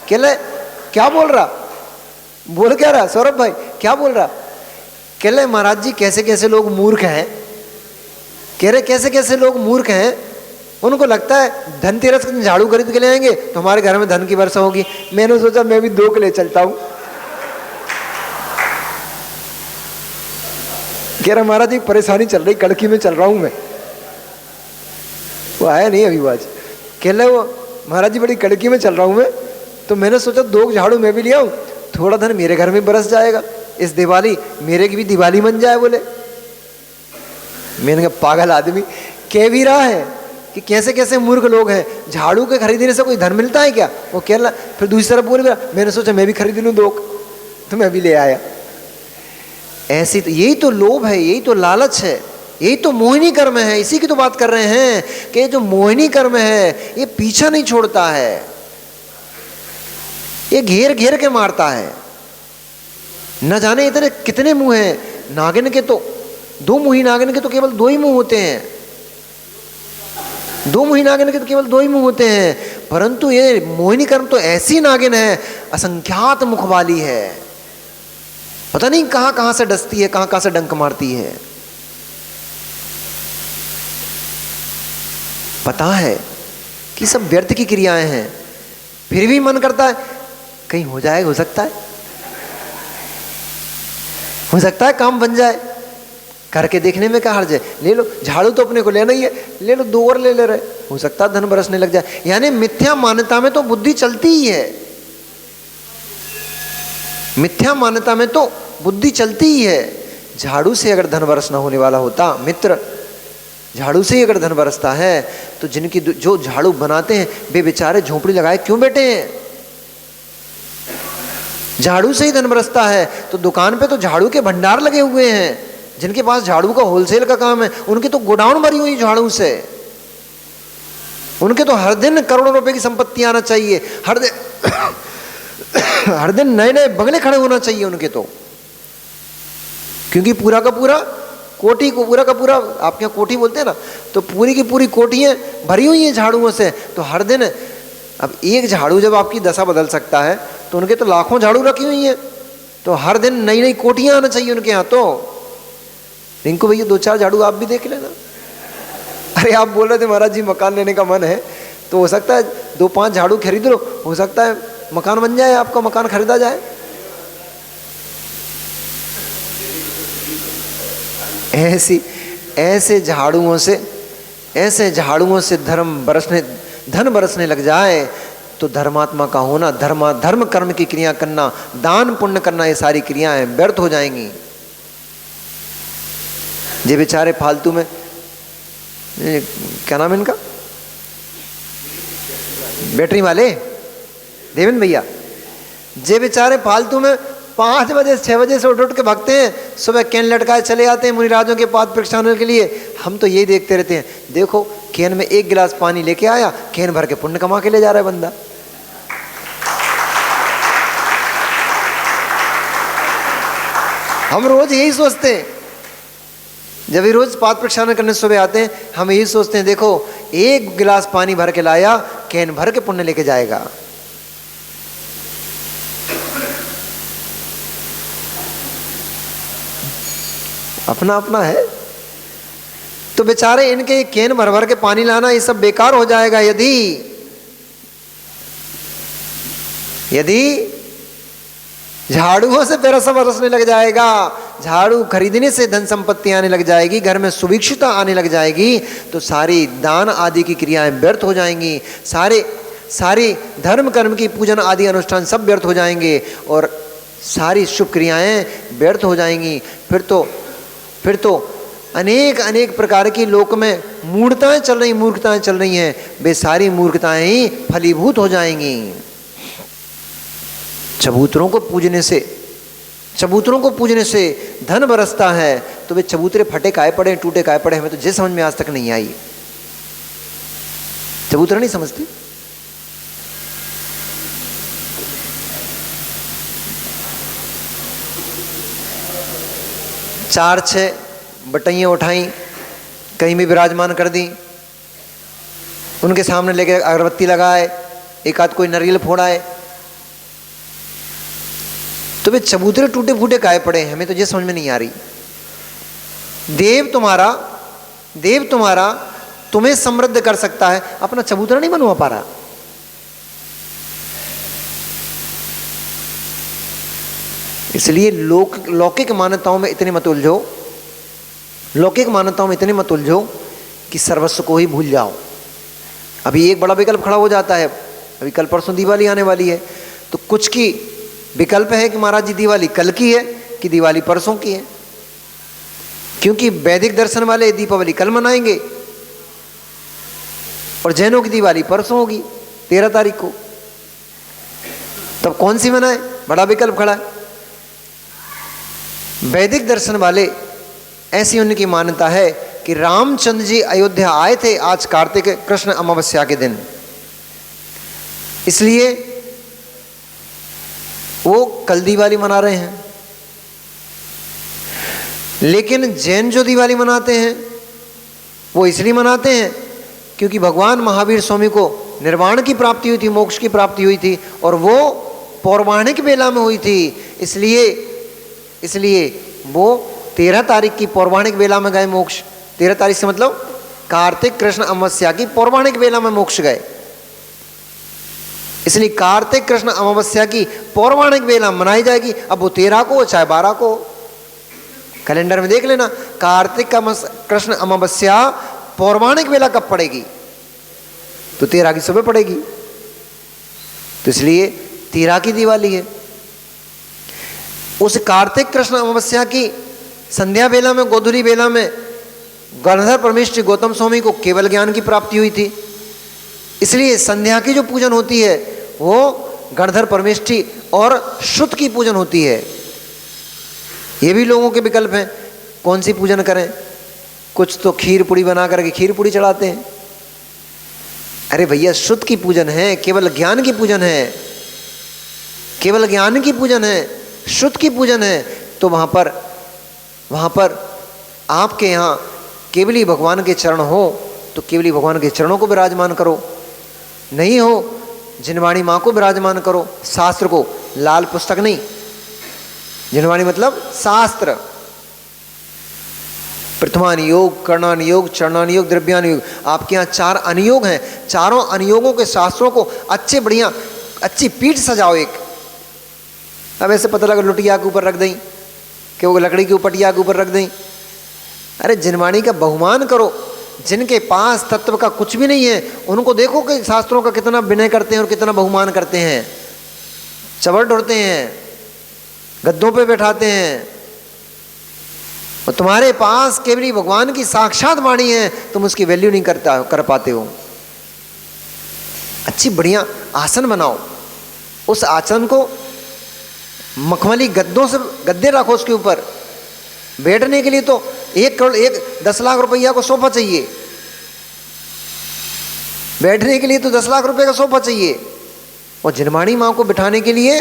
क्या बोल रहा, बोल क्या रहा सौरभ भाई, क्या बोल रहा? कह रहे महाराज जी कैसे कैसे लोग मूर्ख हैं, कह रहे कैसे कैसे लोग मूर्ख हैं, उनको लगता है धनतेरस के दिन झाड़ू खरीद के ले आएंगे तो हमारे घर में धन की वर्षा होगी। मैंने सोचा मैं भी 2 के ले चलता हूं। कह रहा महाराज जी परेशानी चल रही, कड़की में चल रहा हूं मैं। वो आया नहीं अभी आज, कह रहे वो महाराज जी बड़ी कड़की में चल रहा हूं मैं, तो मैंने सोचा 2 झाड़ू मैं भी ले आऊं, थोड़ा धन मेरे घर में बरस जाएगा, इस दिवाली मेरे की भी दिवाली बन जाए। बोले मैंने कहा पागल आदमी, कह भी रहा है कि कैसे कैसे मूर्ख लोग हैं, झाड़ू के खरीदने से कोई धन मिलता है क्या? वो कह रहा, फिर दूसरी तरफ बोल रहा मैंने सोचा मैं भी खरीद लूं 2, तो मैं भी ले आया। ऐसी तो यही तो लोभ है, यही तो लालच है, यही तो मोहिनी कर्म है। इसी की तो बात कर रहे हैं कि जो मोहिनी कर्म है ये पीछा नहीं छोड़ता है, ये घेर घेर के मारता है। न जाने इतने कितने मुंह हैं नागिन के, तो 2 मुही नागिन के तो केवल 2 ही मुंह होते हैं, 2 मुही नागिन के तो केवल 2 ही मुंह होते हैं। परंतु ये मोहिनी कर्म तो ऐसी नागिन है, असंख्यात मुख वाली है, पता नहीं कहां कहां से डसती है, कहां कहां से डंक मारती है। पता है कि सब व्यर्थ की क्रियाएं हैं, फिर भी मन करता है कहीं हो जाए, हो सकता है काम बन जाए, करके देखने में क्या हर्ज है। ले लो झाड़ू तो अपने को लेना ही है, ले लो 2 और ले रहे, हो सकता है धन बरसने लग जाए। यानी मिथ्या मान्यता में तो बुद्धि चलती ही है, मिथ्या मान्यता में तो बुद्धि चलती ही है। झाड़ू से अगर धन बरसना होने वाला होता मित्र, झाड़ू से ही अगर धन बरसता है तो जिनकी जो झाड़ू बनाते हैं वे बेचारे झोपड़ी लगाए क्यों बैठे हैं? झाड़ू से ही धन बरसता है। तो दुकान पे तो झाड़ू के भंडार लगे हुए हैं, जिनके पास झाड़ू का होलसेल का काम है उनके तो गोडाउन भरी हुई झाड़ू से। उनके तो हर दिन करोड़ों रुपए की संपत्ति आना चाहिए, हर दिन नए नए बंगले खड़े होना चाहिए उनके तो, क्योंकि पूरा का पूरा कोठी को पूरा का पूरा, आपके यहाँ कोठी बोलते हैं ना, तो पूरी की पूरी कोठियाँ भरी हुई हैं झाड़ुओं से। तो हर दिन, अब एक झाड़ू जब आपकी दशा बदल सकता है तो उनके तो लाखों झाड़ू रखी हुई हैं, तो हर दिन नई नई कोठियाँ आना चाहिए उनके यहाँ। तो रिंकू भैया 2-4 झाड़ू आप भी देख लेना। अरे आप बोल रहे थे महाराज जी मकान लेने का मन है, तो हो सकता है 2-5 झाड़ू खरीद लो, हो सकता है मकान बन जाए, आपका मकान खरीदा जाए। ऐसे झाड़ुओं से धन बरसने लग जाए तो धर्मात्मा का होना, धर्म कर्म की क्रिया करना, दान पुण्य करना, ये सारी क्रियाएं व्यर्थ हो जाएंगी। ये बेचारे फालतू में, क्या नाम है इनका, बैटरी वाले देवेंद्र भैया, जे बेचारे फालतू में 5 बजे 6 बजे से उठ के भागते हैं, सुबह कैन लटकाए चले आते हैं मुनिराजों के पाद प्रक्षालन के लिए। हम तो यही देखते रहते हैं, देखो कैन में 1 गिलास पानी लेके आया, कैन भर के पुण्य कमा के ले जा रहा है बंदा। हम रोज यही सोचते हैं, जब ये रोज पाद प्रक्षालन करने सुबह आते हैं, हम यही सोचते हैं, देखो 1 गिलास पानी भर के लाया, कैन भर के पुण्य लेके जाएगा। अपना अपना है। तो बेचारे इनके कैन भर भर के पानी लाना ये सब बेकार हो जाएगा यदि झाड़ुओं से पैसा बरसने लग जाएगा, झाड़ू खरीदने से धन संपत्ति आने लग जाएगी, घर में सुभिक्षता आने लग जाएगी, तो सारी दान आदि की क्रियाएं व्यर्थ हो जाएंगी, सारी धर्म कर्म की पूजन आदि अनुष्ठान सब व्यर्थ हो जाएंगे और सारी शुभ क्रियाएं व्यर्थ हो जाएंगी। फिर तो अनेक प्रकार की लोक में मूर्खताएं चल रही हैं, वे सारी मूर्खताएं ही फलीभूत हो जाएंगी। चबूतरों को पूजने से धन बरसता है, तो वे चबूतरे फटे काहे पड़े, टूटे काहे पड़े, हमें तो ये समझ में आज तक नहीं आई। चबूतरा नहीं समझते। चार 6 बटैयाँ उठाई, कहीं भी विराजमान कर दी, उनके सामने लेके अगरबत्ती लगाए, एक आध कोई नारियल फोड़ाए, तो वे चबूतरे टूटे फूटे काहे पड़े, हमें तो ये समझ में नहीं आ रही। देव तुम्हारा तुम्हें समृद्ध कर सकता है, अपना चबूतरा नहीं बनवा पा रहा। इसलिए लौकिक मान्यताओं में इतने मत उलझो कि सर्वस्व को ही भूल जाओ। अभी एक बड़ा विकल्प खड़ा हो जाता है, अभी कल परसों दिवाली आने वाली है, तो कुछ की विकल्प है कि महाराज जी दिवाली कल की है कि दिवाली परसों की है, क्योंकि वैदिक दर्शन वाले दीपावली कल मनाएंगे और जैनों की दिवाली परसों होगी 13 तारीख को। तब कौन सी मनाए, बड़ा विकल्प खड़ा है। वैदिक दर्शन वाले, ऐसी उनकी मान्यता है कि रामचंद्र जी अयोध्या आए थे आज कार्तिक कृष्ण अमावस्या के दिन, इसलिए वो कल दिवाली मना रहे हैं। लेकिन जैन जो दिवाली मनाते हैं वो इसलिए मनाते हैं क्योंकि भगवान महावीर स्वामी को निर्वाण की प्राप्ति हुई थी, मोक्ष की प्राप्ति हुई थी, और वो पौराणिक बेला में हुई थी। इसलिए वो 13 तारीख की पौराणिक बेला में गए मोक्ष। 13 तारीख से मतलब कार्तिक कृष्ण अमावस्या की पौराणिक बेला में मोक्ष गए। इसलिए कार्तिक कृष्ण अमावस्या की पौराणिक बेला मनाई जाएगी। अब वो 13 को चाहे 12 को, कैलेंडर में देख लेना, कार्तिक कृष्ण अमावस्या पौराणिक बेला कब पड़ेगी, तो 13 की सुबह पड़ेगी, तो इसलिए 13 की दिवाली है। उस कार्तिक कृष्ण अमावस्या की संध्या बेला में, गोधूली बेला में गणधर परमेष्ठी गौतम स्वामी को केवल ज्ञान की प्राप्ति हुई थी, इसलिए संध्या की जो पूजन होती है वो गणधर परमेष्ठी और शुद्ध की पूजन होती है। ये भी लोगों के विकल्प हैं, कौन सी पूजन करें। कुछ तो खीर पूड़ी बना करके खीर पूड़ी चढ़ाते हैं। अरे भैया, शुद्ध की पूजन है, केवल ज्ञान की पूजन है, केवल ज्ञान की पूजन है, शुद्ध की पूजन है। तो वहाँ पर आपके यहाँ केवली भगवान के चरण हो तो केवली भगवान के चरणों को विराजमान करो, नहीं हो जिनवाणी माँ को विराजमान करो। शास्त्र को, लाल पुस्तक नहीं, जिनवाणी मतलब शास्त्र। प्रथमानुयोग, कर्णानुयोग, चरणानुयोग, द्रव्यानुयोग। आपके यहाँ 4 अनुयोग हैं। चारों अनुयोगों के शास्त्रों को अच्छे बढ़िया अच्छी पीठ सजाओ एक। अब ऐसे पता लगा लुटिया के ऊपर रख दें कि वो लकड़ी के ऊपर के ऊपर रख दें। अरे जिनवाणी का बहुमान करो। जिनके पास तत्व का कुछ भी नहीं है उनको देखो कि शास्त्रों का कितना विनय करते हैं और कितना बहुमान करते हैं। चवर ढोते हैं, गद्दों पे बैठाते हैं। और तुम्हारे पास केवली भगवान की साक्षात वाणी है, तुम उसकी वैल्यू नहीं कर पाते हो। अच्छी बढ़िया आसन बनाओ, उस आसन को मखमली गद्दों से गद्दे रखो, उसके ऊपर बैठने के लिए तो 10 लाख रुपया को सोफा चाहिए। बैठने के लिए तो 10 लाख रुपए का सोफा चाहिए। और जिनवाणी माँ को बिठाने के लिए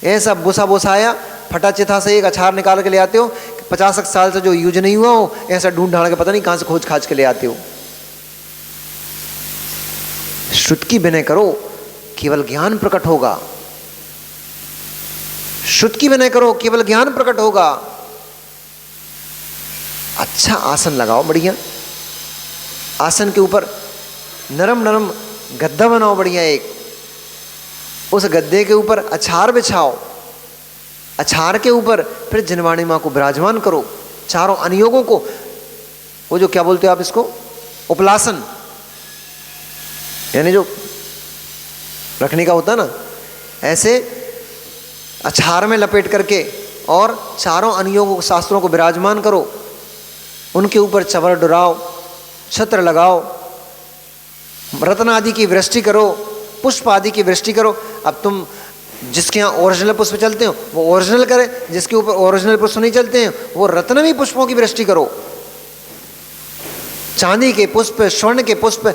ऐसा बोसा बोसाया फटा चिथा से एक अचार निकाल के ले आते हो, 50 साल से जो यूज नहीं हुआ हो, ऐसा ढूंढ ढाड़ के पता नहीं कहाँ से खोज खाज के ले आते हो। श्रुत की विनय करो, केवल ज्ञान प्रकट होगा। श्रुत की विनय करो, केवल ज्ञान प्रकट होगा। अच्छा आसन लगाओ बढ़िया, आसन के ऊपर नरम नरम गद्दा बनाओ बढ़िया एक, उस गद्दे के ऊपर अछार बिछाओ, अछार के ऊपर फिर जिनवाणी माँ को विराजमान करो। चारों अनुयोगों को, वो जो क्या बोलते हो आप इसको, उपलासन, यानी जो रखने का होता है ना, ऐसे अछार में लपेट करके और चारों अनुयोगों शास्त्रों को विराजमान करो। उनके ऊपर चवर डुराओ, छत्र लगाओ, रत्न आदि की वृष्टि करो, पुष्प आदि की वृष्टि करो। अब तुम जिसके यहाँ ओरिजिनल पुष्प चलते हो वो ओरिजिनल करे, जिसके ऊपर ओरिजिनल पुष्प नहीं चलते हैं वो रत्नवी पुष्पों की वृष्टि करो। चांदी के पुष्प, स्वर्ण के पुष्प,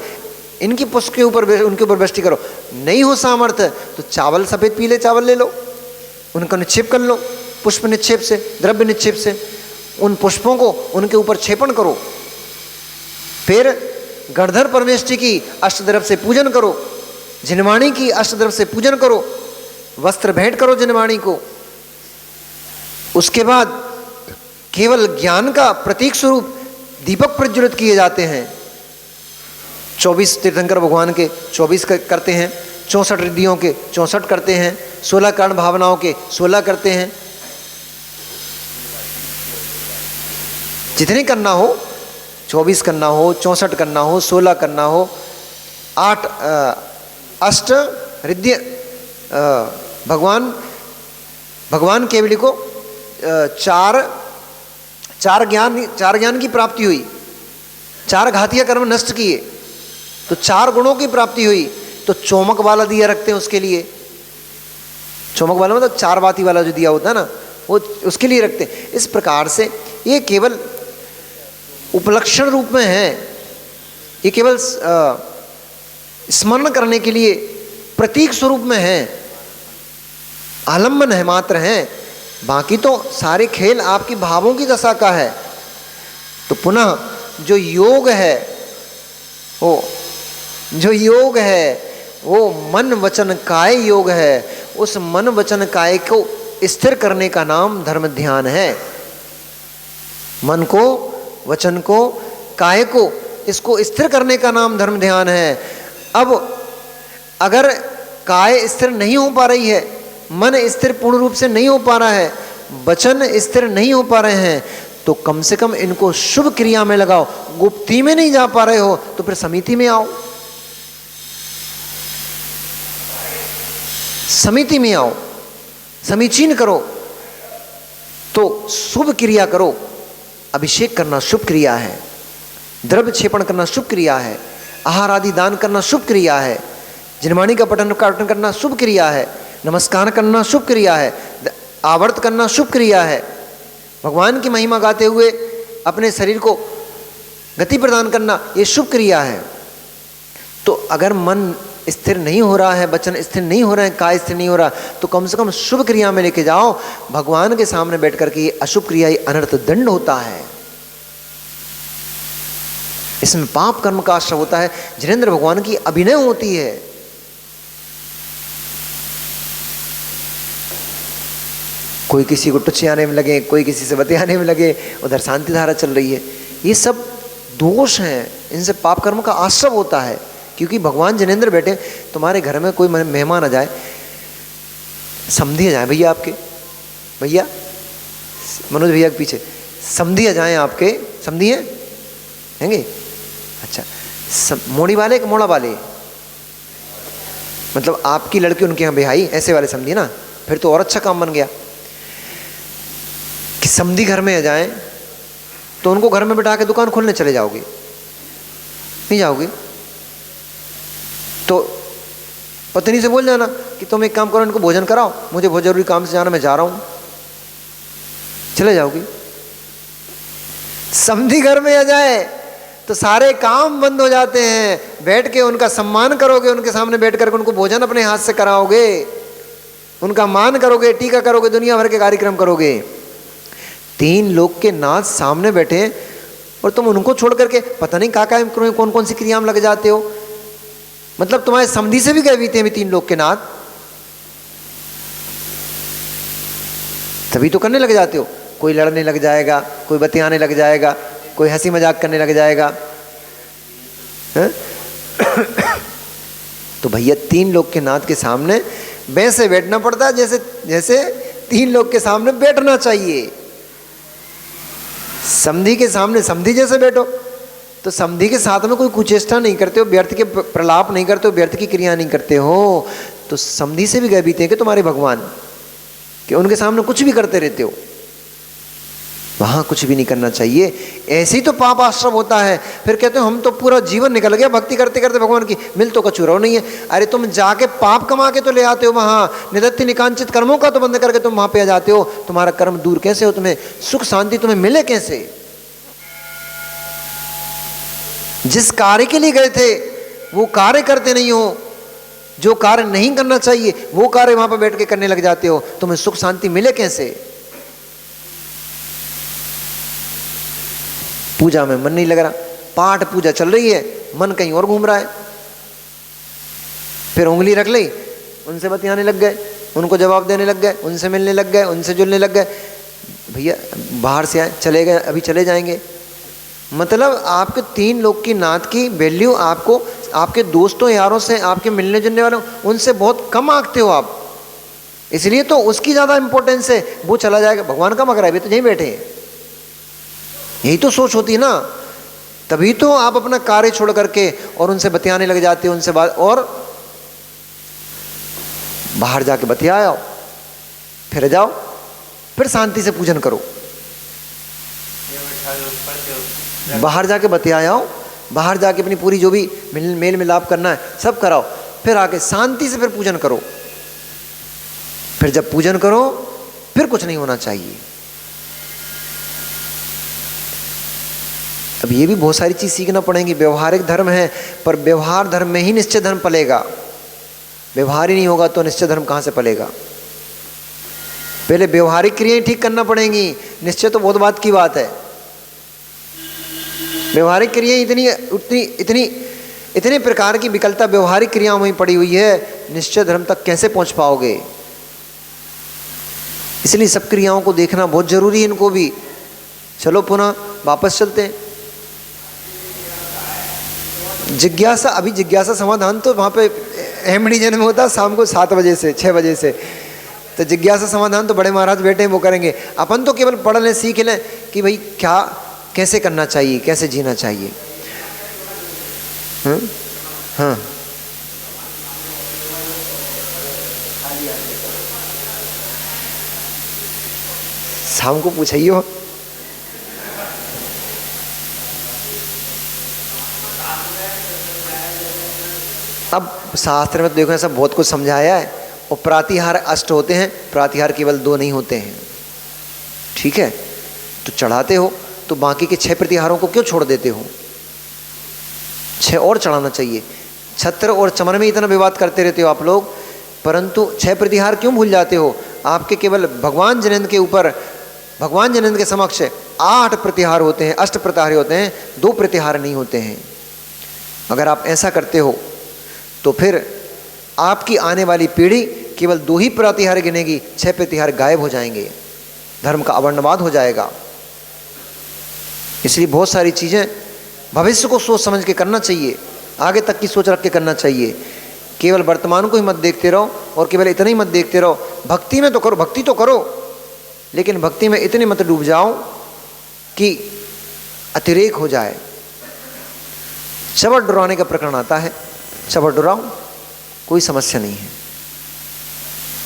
इनकी पुष्प के ऊपर उनके ऊपर वृष्टि करो। नहीं हो सामर्थ्य तो चावल, सफेद पीले चावल ले लो, उनका निक्षेप कर लो, पुष्प निक्षेप से, द्रव्य निक्षेप से उन पुष्पों को उनके ऊपर क्षेपण करो। फिर गणधर परमेष्ठी की अष्टद्रव्य से पूजन करो, जिनवाणी की अष्टद्रव्य से पूजन करो, वस्त्र भेंट करो जिनवाणी को। उसके बाद केवल ज्ञान का प्रतीक स्वरूप दीपक प्रज्वलित किए जाते हैं। 24 तीर्थंकर भगवान के 24 करते हैं, 64 रिद्धियों के 64 करते हैं, 16 कर्ण भावनाओं के 16 करते हैं। जितने करना हो, 24 करना हो, 64 करना हो, 16 करना हो, 8 अष्ट रिद्धि भगवान केवली को चार ज्ञान की प्राप्ति हुई, 4 घातीय कर्म नष्ट किए तो 4 गुणों की प्राप्ति हुई। तो चोमक वाला दिया रखते हैं उसके लिए, चोमक वाला मतलब 4 बाती वाला जो दिया होता है ना, वो उसके लिए रखते हैं। इस प्रकार से ये केवल उपलक्षण रूप में है, ये केवल स्मरण करने के लिए प्रतीक स्वरूप में है, आलम्बन है मात्र है। बाकी तो सारे खेल आपकी भावों की दशा का है। तो पुनः जो योग है वो मन वचन काय योग है। उस मन वचन काय को स्थिर करने का नाम धर्म ध्यान है। मन को, वचन को, काय को, इसको स्थिर करने का नाम धर्म ध्यान है। अब अगर काय स्थिर नहीं हो पा रही है, मन स्थिर पूर्ण रूप से नहीं हो पा रहा है, वचन स्थिर नहीं हो पा रहे हैं, तो कम से कम इनको शुभ क्रिया में लगाओ। गुप्ती में नहीं जा पा रहे हो तो फिर समिति में आओ, समिति में आओ, समीचीन करो, तो शुभ क्रिया करो। अभिषेक करना शुभ क्रिया है, द्रव्य क्षेपण करना शुभ क्रिया है, आहार आदि दान करना शुभ क्रिया है, जिनवाणी का पठन पाठन करना शुभ क्रिया है, नमस्कार करना शुभ क्रिया है, आवर्त करना शुभ क्रिया है, भगवान की महिमा गाते हुए अपने शरीर को गति प्रदान करना ये शुभ क्रिया है। तो अगर मन स्थिर नहीं हो रहा है, वचन स्थिर नहीं हो रहे हैं, काय स्थिर नहीं हो रहा, तो कम से कम शुभ क्रिया में लेके जाओ। भगवान के सामने बैठ करके ये अशुभ क्रिया, ये अनर्थ दंड होता है, इसमें पाप कर्म का आश्रय होता है, जिनेंद्र भगवान की अभिनय होती है। कोई किसी को टुच्चाने में लगे, कोई किसी से बतियाने में लगे, उधर शांति धारा चल रही है। ये सब दोष हैं, इनसे पाप कर्म का आश्रय होता है। क्योंकि भगवान जिनेंद्र बैठे, तुम्हारे घर में कोई मेहमान आ जाए, समझी आ जाए भैया आपके, भैया मनोज भैया के पीछे समझी आ जाए आपके, समझी हैंगे? अच्छा, मोड़ी वाले कि मोड़ा वाले, मतलब आपकी लड़की उनके यहाँ बिहाई, ऐसे वाले समझिए ना, फिर तो और अच्छा काम बन गया। कि समधी घर में आ जाए तो उनको घर में बिठा के दुकान खोलने चले जाओगे? नहीं जाओगे। तो पत्नी से बोल जाना कि तुम एक काम करो, इनको भोजन कराओ, मुझे बहुत जरूरी काम से जाना, मैं जा रहा हूं, चले जाओगे। समधी घर में आ जाए तो सारे काम बंद हो जाते हैं, बैठ के उनका सम्मान करोगे, उनके सामने बैठ करके उनको भोजन अपने हाथ से कराओगे, उनका मान करोगे, टीका करोगे, दुनिया भर के कार्यक्रम करोगे। 3 लोग के नाथ सामने बैठे और तुम उनको छोड़ करके पता नहीं काका कौन कौन सी क्रिया में लग जाते हो। मतलब तुम्हारे समधी से भी गए बीते हैं 3 लोग के नाथ, तभी तो करने लग जाते हो। कोई लड़ने लग जाएगा, कोई बतियाने लग जाएगा, कोई हंसी मजाक करने लग जाएगा। तो भैया 3 लोग के नाथ के सामने वैसे बैठना पड़ता है जैसे जैसे 3 लोग के सामने बैठना चाहिए। समधी के सामने समधी जैसे बैठो, तो समधी के साथ में कोई कुचेष्टा नहीं करते हो, व्यर्थ के प्रलाप नहीं करते हो, व्यर्थ की क्रिया नहीं करते हो। तो समधी से भी गए बीते हैं कि तुम्हारे भगवान, कि उनके सामने कुछ भी करते रहते हो, वहां कुछ भी नहीं करना चाहिए। ऐसे ही तो पाप आश्रम होता है। फिर कहते हो हम तो पूरा जीवन निकल गया भक्ति करते करते भगवान की, मिल तो कचूरा नहीं है। अरे तुम जाके पाप कमा के तो ले आते हो, वहां निदत्ति निकांचित कर्मों का तो बंद करके तुम वहां पे आ जाते हो। तुम्हारा कर्म दूर कैसे हो, तुम्हें सुख शांति तुम्हें मिले कैसे? जिस कार्य के लिए गए थे वो कार्य करते नहीं हो, जो कार्य नहीं करना चाहिए वो कार्य वहां पर बैठ के करने लग जाते हो, तुम्हें सुख शांति मिले कैसे? पूजा में मन नहीं लग रहा, पाठ पूजा चल रही है, मन कहीं और घूम रहा है, फिर उंगली रख ली, उनसे बतियाने लग गए, उनको जवाब देने लग गए, उनसे मिलने लग गए, उनसे जुलने लग गए। भैया बाहर से आए, चले गए, अभी चले जाएंगे। मतलब आपके 3 लोग की नात की वैल्यू आपको आपके दोस्तों यारों से, आपके मिलने जुलने वालों, उनसे बहुत कम आंकते हो आप, इसलिए तो उसकी ज़्यादा इंपॉर्टेंस है। वो चला जाएगा, भगवान का मगर है, तो यहीं बैठे हैं, यही तो सोच होती है ना। तभी तो आप अपना कार्य छोड़ करके और उनसे बतियाने लग जाते हो, उनसे बात, और बाहर जाके बतियाओ, फिर जाओ, फिर शांति से पूजन करो। बाहर जाके बतियाओ, बाहर जाके अपनी पूरी जो भी मेल मिलाप करना है सब कराओ, फिर आके शांति से फिर पूजन करो। फिर जब पूजन करो फिर कुछ नहीं होना चाहिए। अब ये भी बहुत सारी चीज सीखना पड़ेगी। व्यवहारिक धर्म है, पर व्यवहार धर्म में ही निश्चय धर्म पलेगा। व्यवहार ही नहीं होगा तो निश्चय धर्म कहाँ से पलेगा? पहले व्यवहारिक क्रियाएं ठीक करना पड़ेंगी, निश्चय तो बहुत बात की बात है। व्यवहारिक क्रियाएं इतने प्रकार की विकलता व्यवहारिक क्रियाओं में पड़ी हुई है, निश्चय धर्म तक कैसे पहुंच पाओगे? इसलिए सब क्रियाओं को देखना बहुत जरूरी है, इनको भी। चलो पुनः वापस चलते हैं। जिज्ञासा, अभी जिज्ञासा समाधान तो वहाँ पे हेमड़ी जन में होता है शाम को 7 बजे से 6 बजे से। तो जिज्ञासा समाधान तो बड़े महाराज बैठे हैं, वो करेंगे। अपन तो केवल पढ़ लें, सीख लें कि भाई क्या कैसे करना चाहिए, कैसे जीना चाहिए। हाँ, शाम को पूछिए। अब शास्त्र में तो देखो ऐसा बहुत कुछ समझाया है। और प्रातिहार अष्ट होते हैं, प्रातिहार केवल 2 नहीं होते हैं। ठीक है, तो चढ़ाते हो तो बाकी के 6 प्रतिहारों को क्यों छोड़ देते हो? 6 और चढ़ाना चाहिए। छत्र और चमर में इतना विवाद करते रहते हो आप लोग, परंतु 6 प्रतिहार क्यों भूल जाते हो? आपके केवल भगवान जिनेंद्र के ऊपर, भगवान जिनेंद्र के समक्ष 8 प्रतिहार होते हैं, अष्ट प्रतिहार होते हैं, 2 प्रतिहार नहीं होते हैं। अगर आप ऐसा करते हो तो फिर आपकी आने वाली पीढ़ी केवल 2 ही प्रतिहार गिनेगी, 6 प्रतिहार गायब हो जाएंगे, धर्म का अवर्णवाद हो जाएगा। इसलिए बहुत सारी चीज़ें भविष्य को सोच समझ के करना चाहिए, आगे तक की सोच रख के करना चाहिए। केवल वर्तमान को ही मत देखते रहो और केवल इतना ही मत देखते रहो। भक्ति में तो करो, भक्ति तो करो, लेकिन भक्ति में इतने मत डूब जाओ कि अतिरेक हो जाए। शब्द डुराने का प्रकरण आता है, शब्द डुराओ, कोई समस्या नहीं है।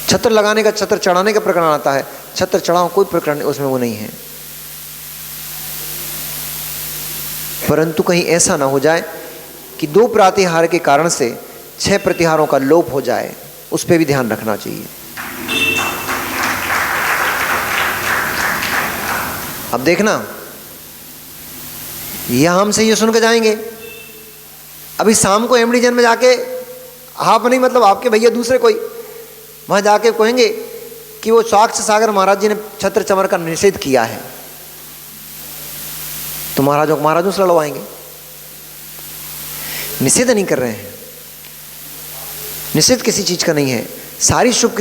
छत्र लगाने का, छत्र चढ़ाने का प्रकरण आता है, छत्र चढ़ाओ, कोई प्रकरण उसमें वो नहीं है। परंतु कहीं ऐसा ना हो जाए कि 2 प्रातिहार के कारण से 6 प्रतिहारों का लोप हो जाए, उस पर भी ध्यान रखना चाहिए। अब देखना, यहां हमसे ये सुन के जाएंगे, अभी शाम को एमडी जन में जाके, आप नहीं मतलब आपके भैया दूसरे कोई, वहां जाके कहेंगे कि वो साक्ष सागर महाराज जी ने छत्र चमर का निषेध किया है, तो महाराजों से लड़वाएंगे। निषेध नहीं कर रहे हैं, निषेध किसी चीज का नहीं है। सारी शुभ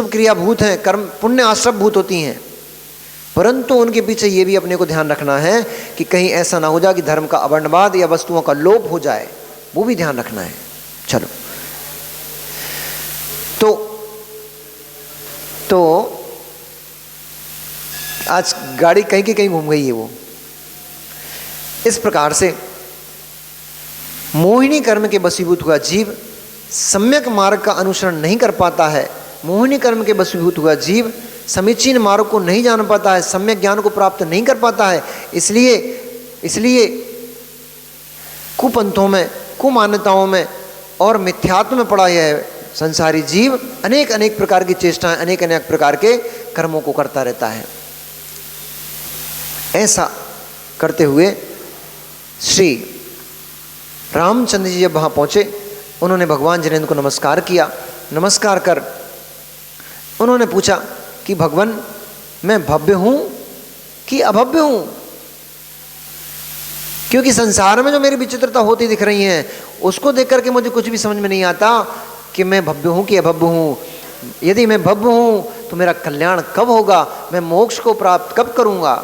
क्रिया भूत हैं, कर्म पुण्य आश्रम भूत होती हैं, परंतु उनके पीछे ये भी अपने को ध्यान रखना है कि कहीं ऐसा ना हो जाए कि धर्म का अवर्णवाद या वस्तुओं का लोप हो जाए, वो भी ध्यान रखना है। चलो, तो आज गाड़ी कहीं की कहीं घूम गई है वो। इस प्रकार से मोहिनी कर्म के वशीभूत हुआ जीव सम्यक मार्ग का अनुसरण नहीं कर पाता है। मोहिनी कर्म के वशीभूत हुआ जीव समीचीन मार्ग को नहीं जान पाता है, सम्यक ज्ञान को प्राप्त नहीं कर पाता है। इसलिए कुपंथों में, कुमान्यताओं में और मिथ्यात्व में पड़ा यह संसारी जीव अनेक प्रकार की चेष्टाएं, अनेक प्रकार के कर्मों को करता रहता है। ऐसा करते हुए श्री रामचंद्र जी जब वहाँ पहुँचे, उन्होंने भगवान जिनेंद्र को नमस्कार किया। नमस्कार कर उन्होंने पूछा कि भगवान, मैं भव्य हूँ कि अभव्य हूँ? क्योंकि संसार में जो मेरी विचित्रता होती दिख रही है, उसको देख करके मुझे कुछ भी समझ में नहीं आता कि मैं भव्य हूँ कि अभव्य हूँ। यदि मैं भव्य हूँ तो मेरा कल्याण कब होगा, मैं मोक्ष को प्राप्त कब करूँगा?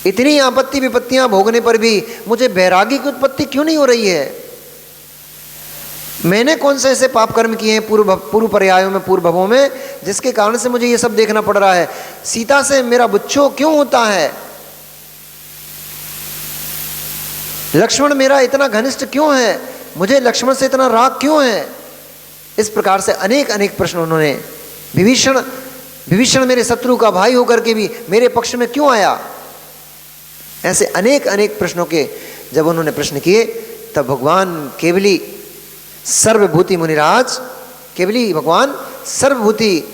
इतनी आपत्ति विपत्तियां भोगने पर भी मुझे वैरागी की उत्पत्ति क्यों नहीं हो रही है? मैंने कौन से ऐसे पाप कर्म किए हैं पूर्व पर्यायों में, पूर्व भवों में, जिसके कारण से मुझे ये सब देखना पड़ रहा है? सीता से मेरा बुच्छो क्यों होता है? लक्ष्मण मेरा इतना घनिष्ठ क्यों है? मुझे लक्ष्मण से इतना राग क्यों है? इस प्रकार से अनेक प्रश्न उन्होंने, विभीषण मेरे शत्रु का भाई होकर के भी मेरे पक्ष में क्यों आया? ऐसे अनेक प्रश्नों के जब उन्होंने प्रश्न किए, तब भगवान केवली सर्वभूति मुनिराज, केवली भगवान सर्वभूति,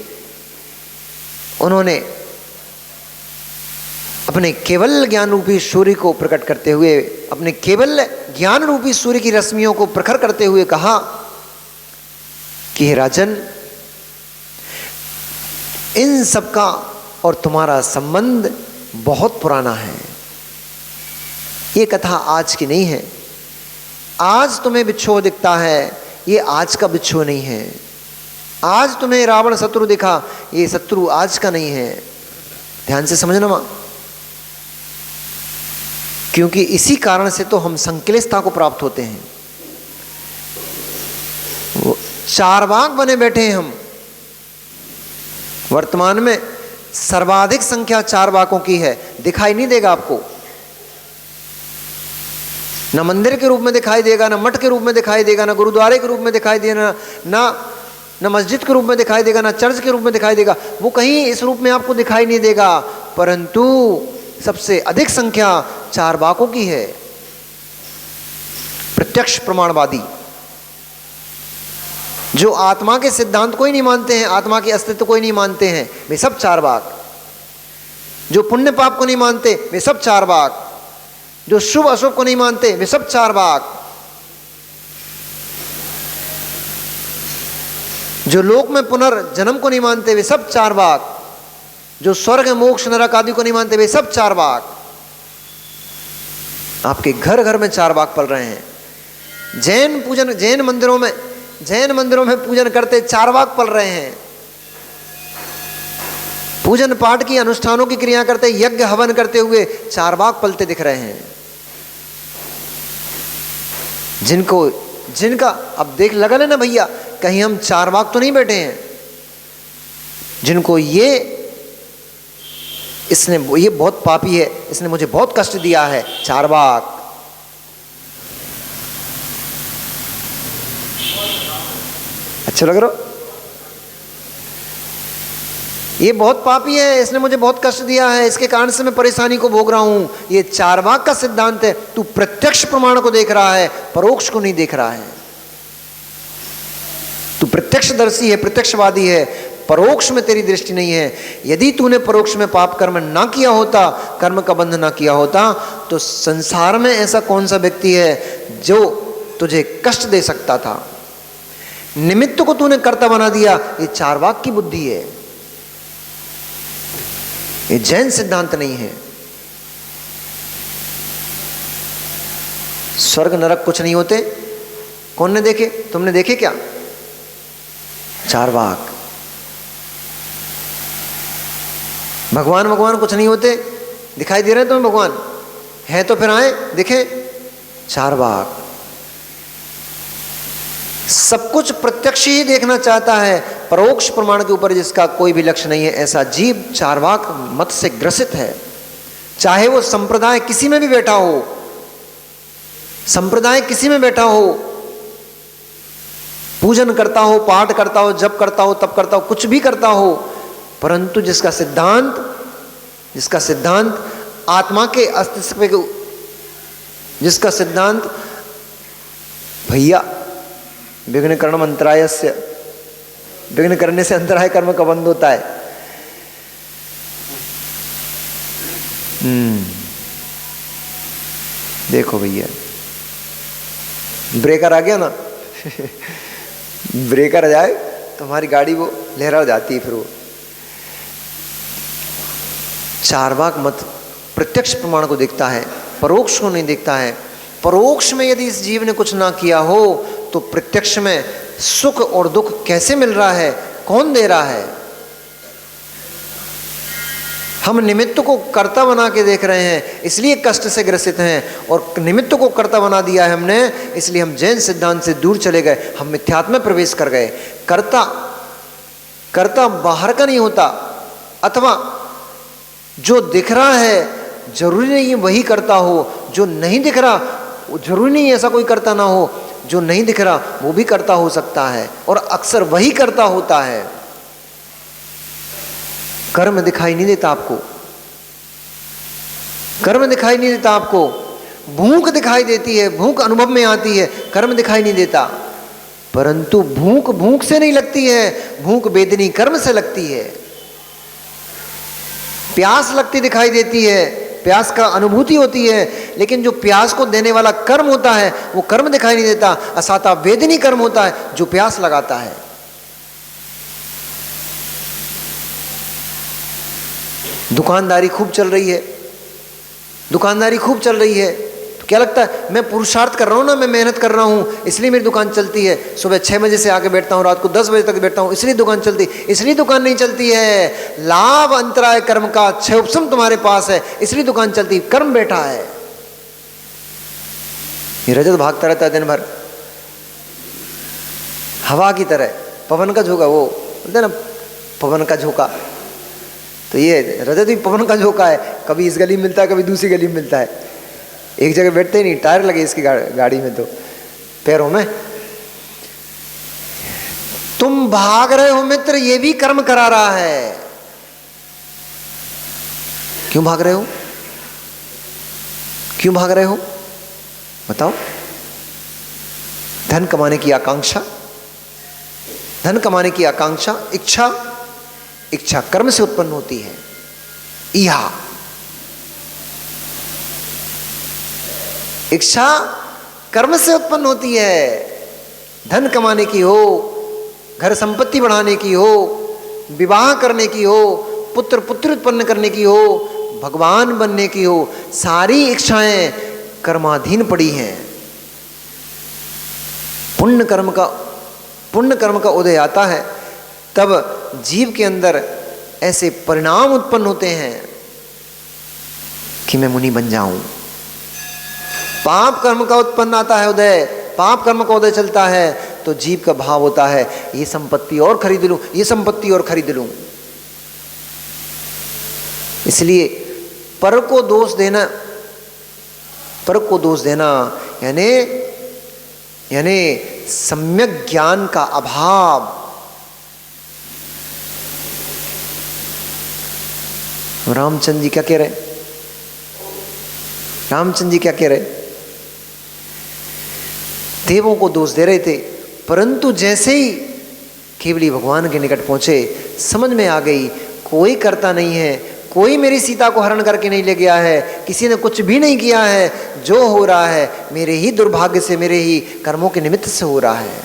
उन्होंने अपने केवल ज्ञान रूपी सूर्य को प्रकट करते हुए, अपने केवल ज्ञान रूपी सूर्य की रश्मियों को प्रखर करते हुए कहा कि हे राजन, इन सबका और तुम्हारा संबंध बहुत पुराना है। ये कथा आज की नहीं है। आज तुम्हें बिच्छू दिखता है, ये आज का बिच्छू नहीं है। आज तुम्हें रावण शत्रु दिखा, ये शत्रु आज का नहीं है। ध्यान से समझना मां, क्योंकि इसी कारण से तो हम संक्लेशता को प्राप्त होते हैं। चारवाक बने बैठे हैं हम। वर्तमान में सर्वाधिक संख्या चारवाकों की है। दिखाई नहीं देगा आपको, न मंदिर के रूप में दिखाई देगा, न मठ के रूप में दिखाई देगा, न गुरुद्वारे के रूप में दिखाई देगा, न मस्जिद के रूप में दिखाई देगा, न चर्च के रूप में दिखाई देगा। वो कहीं इस रूप में आपको दिखाई नहीं देगा, परंतु सबसे अधिक संख्या चारवाकों की है। प्रत्यक्ष प्रमाणवादी, जो आत्मा के सिद्धांत को ही नहीं मानते हैं, आत्मा के अस्तित्व को ही नहीं मानते हैं, वे सब चार्वाक। जो पुण्य पाप को नहीं मानते वे सब चार्वाक। जो शुभ अशुभ को नहीं मानते वे सब चार्वाक। जो लोक में पुनर्जन्म को नहीं मानते वे सब चार्वाक। जो स्वर्ग मोक्ष नरक आदि को नहीं मानते वे सब चार्वाक। आपके घर घर में चार्वाक पल रहे हैं। जैन मंदिरों में पूजन करते चार्वाक पल रहे हैं। पूजन पाठ की अनुष्ठानों की क्रिया करते, यज्ञ हवन करते हुए चार्वाक पलते दिख रहे हैं। जिनका अब देख लगा लेना भैया, कहीं हम चार्वाक तो नहीं बैठे हैं। जिनको ये बहुत पापी है, इसने मुझे बहुत कष्ट दिया है, चार्वाक। अच्छा लग रहा? ये बहुत पापी है, इसने मुझे बहुत कष्ट दिया है, इसके कारण से मैं परेशानी को भोग रहा हूं। ये चार्वाक का सिद्धांत है। तू प्रत्यक्ष प्रमाण को देख रहा है, परोक्ष को नहीं देख रहा है। तू प्रत्यक्षदर्शी है, प्रत्यक्षवादी है, परोक्ष में तेरी दृष्टि नहीं है। यदि तूने परोक्ष में पाप कर्म ना किया होता, कर्म का बंध ना किया होता, तो संसार में ऐसा कौन सा व्यक्ति है जो तुझे कष्ट दे सकता था? निमित्त को तूने कर्ता बना दिया। ये चार्वाक की बुद्धि है, ये जैन सिद्धांत नहीं है। स्वर्ग नरक कुछ नहीं होते। कौन ने देखे? तुमने देखे क्या? चार्वाक। भगवान कुछ नहीं होते। दिखाई दे रहे हैं तुम्हें भगवान? है तो फिर आए दिखे। चार्वाक। सब कुछ प्रत्यक्ष ही देखना चाहता है, परोक्ष प्रमाण के ऊपर जिसका कोई भी लक्ष्य नहीं है, ऐसा जीव चार्वाक मत से ग्रसित है। चाहे वो संप्रदाय किसी में भी बैठा हो, संप्रदाय किसी में बैठा हो, पूजन करता हो, पाठ करता हो, जप करता हो, तप करता हो, कुछ भी करता हो, परंतु जिसका सिद्धांत आत्मा के अस्तित्व के, जिसका सिद्धांत भैया विघ्न करणम अंतरायस्य, विघ्न करने से अंतराय कर्म का बंध होता है। देखो भैया, ब्रेकर आ गया ना ब्रेकर आ जाए तो हमारी गाड़ी वो लहरा जाती है। फिर वो चार्वाक मत प्रत्यक्ष प्रमाण को देखता है, परोक्ष को नहीं देखता है। परोक्ष में यदि इस जीव ने कुछ ना किया हो तो प्रत्यक्ष में सुख और दुख कैसे मिल रहा है, कौन दे रहा है? हम निमित्त को कर्ता बना के देख रहे हैं, इसलिए कष्ट से ग्रसित हैं। और निमित्त को कर्ता बना दिया है हमने, इसलिए हम जैन सिद्धांत से दूर चले गए, हम मिथ्यात्व में प्रवेश कर गए। कर्ता बाहर का नहीं होता, अथवा जो दिख रहा है जरूरी नहीं वही करता हो, जो नहीं दिख रहा जरूरी नहीं ऐसा कोई करता ना हो, जो नहीं दिख रहा वो भी करता हो सकता है, और अक्सर वही करता होता है। कर्म दिखाई नहीं देता आपको, कर्म दिखाई नहीं देता आपको, भूख दिखाई देती है, भूख अनुभव में आती है, कर्म दिखाई नहीं देता। परंतु भूख से नहीं लगती है, भूख वेदनी कर्म से लगती है। प्यास लगती दिखाई देती है, प्यास का अनुभूति होती है, लेकिन जो प्यास को देने वाला कर्म होता है वो कर्म दिखाई नहीं देता। असाता वेदनी कर्म होता है जो प्यास लगाता है। दुकानदारी खूब चल रही है, दुकानदारी खूब चल रही है, तो क्या लगता है मैं पुरुषार्थ कर रहा हूँ ना, मैं मेहनत कर रहा हूँ इसलिए मेरी दुकान चलती है। सुबह 6 बजे से आके बैठता हूँ, रात को 10 बजे तक बैठता हूँ, इसलिए दुकान चलती। इसलिए दुकान नहीं चलती है। लाभ अंतराय कर्म का 6 उपशम तुम्हारे पास है, इसलिए दुकान चलती। कर्म बैठा है। ये रजत भागता रहता है दिन भर हवा की तरह, पवन का झोंका, वो बोलते हैं ना पवन का झोंका, तो ये रजत भी पवन का झोंका है। कभी इस गली में मिलता है, कभी दूसरी गली में मिलता है, एक जगह बैठते ही नहीं। टायर लगे इसकी गाड़ी में तो पैरों में। तुम भाग रहे हो मित्र, ये भी कर्म करा रहा है। क्यों भाग रहे हो? क्यों भाग रहे हो बताओ? धन कमाने की आकांक्षा, धन कमाने की आकांक्षा, इच्छा, इच्छा कर्म से उत्पन्न होती है। इहा इच्छा कर्म से उत्पन्न होती है। धन कमाने की हो, घर संपत्ति बढ़ाने की हो, विवाह करने की हो, पुत्र पुत्र उत्पन्न करने की हो, भगवान बनने की हो, सारी इच्छाएं कर्माधीन पड़ी हैं। पुण्य कर्म का उदय आता है, तब जीव के अंदर ऐसे परिणाम उत्पन्न होते हैं कि मैं मुनि बन जाऊं। पाप कर्म का उत्पन्न आता है उदय, पाप कर्म का उदय चलता है तो जीव का भाव होता है ये संपत्ति और खरीद लूं, ये संपत्ति और खरीद लूं। इसलिए पर को दोष देना यानी सम्यक ज्ञान का अभाव। रामचंद्र जी क्या कह रहे? रामचंद्र जी क्या कह रहे? देवों को दोष दे रहे थे, परंतु जैसे ही केवली भगवान के निकट पहुंचे, समझ में आ गई कोई करता नहीं है, कोई मेरी सीता को हरण करके नहीं ले गया है, किसी ने कुछ भी नहीं किया है, जो हो रहा है मेरे ही दुर्भाग्य से, मेरे ही कर्मों के निमित्त से हो रहा है।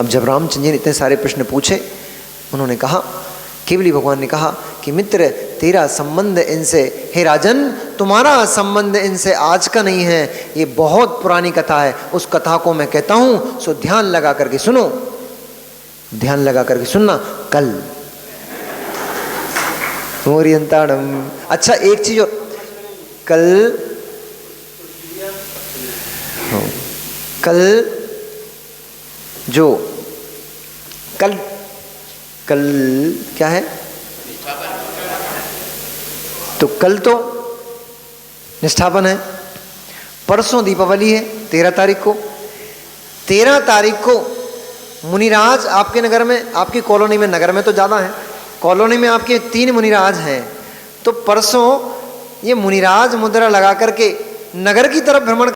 अब जब रामचंद्र जी ने इतने सारे प्रश्न पूछे, उन्होंने कहा, केवली भगवान ने कहा कि मित्र तेरा संबंध इनसे, हे राजन तुम्हारा संबंध इनसे आज का नहीं है, ये बहुत पुरानी कथा है। उस कथा को मैं कहता हूं, सो ध्यान लगा करके सुनो, ध्यान लगा करके सुनना। कल मोरियंताड़म। अच्छा एक चीज और, कल क्या है? तो कल तो निष्ठापन है, परसों दीपावली है 13 तारीख को। 13 तारीख को मुनिराज आपके नगर में, आपकी कॉलोनी में, नगर में तो ज़्यादा है, कॉलोनी में आपके 3 मुनिराज हैं। तो परसों ये मुनिराज मुद्रा लगा करके नगर की तरफ भ्रमण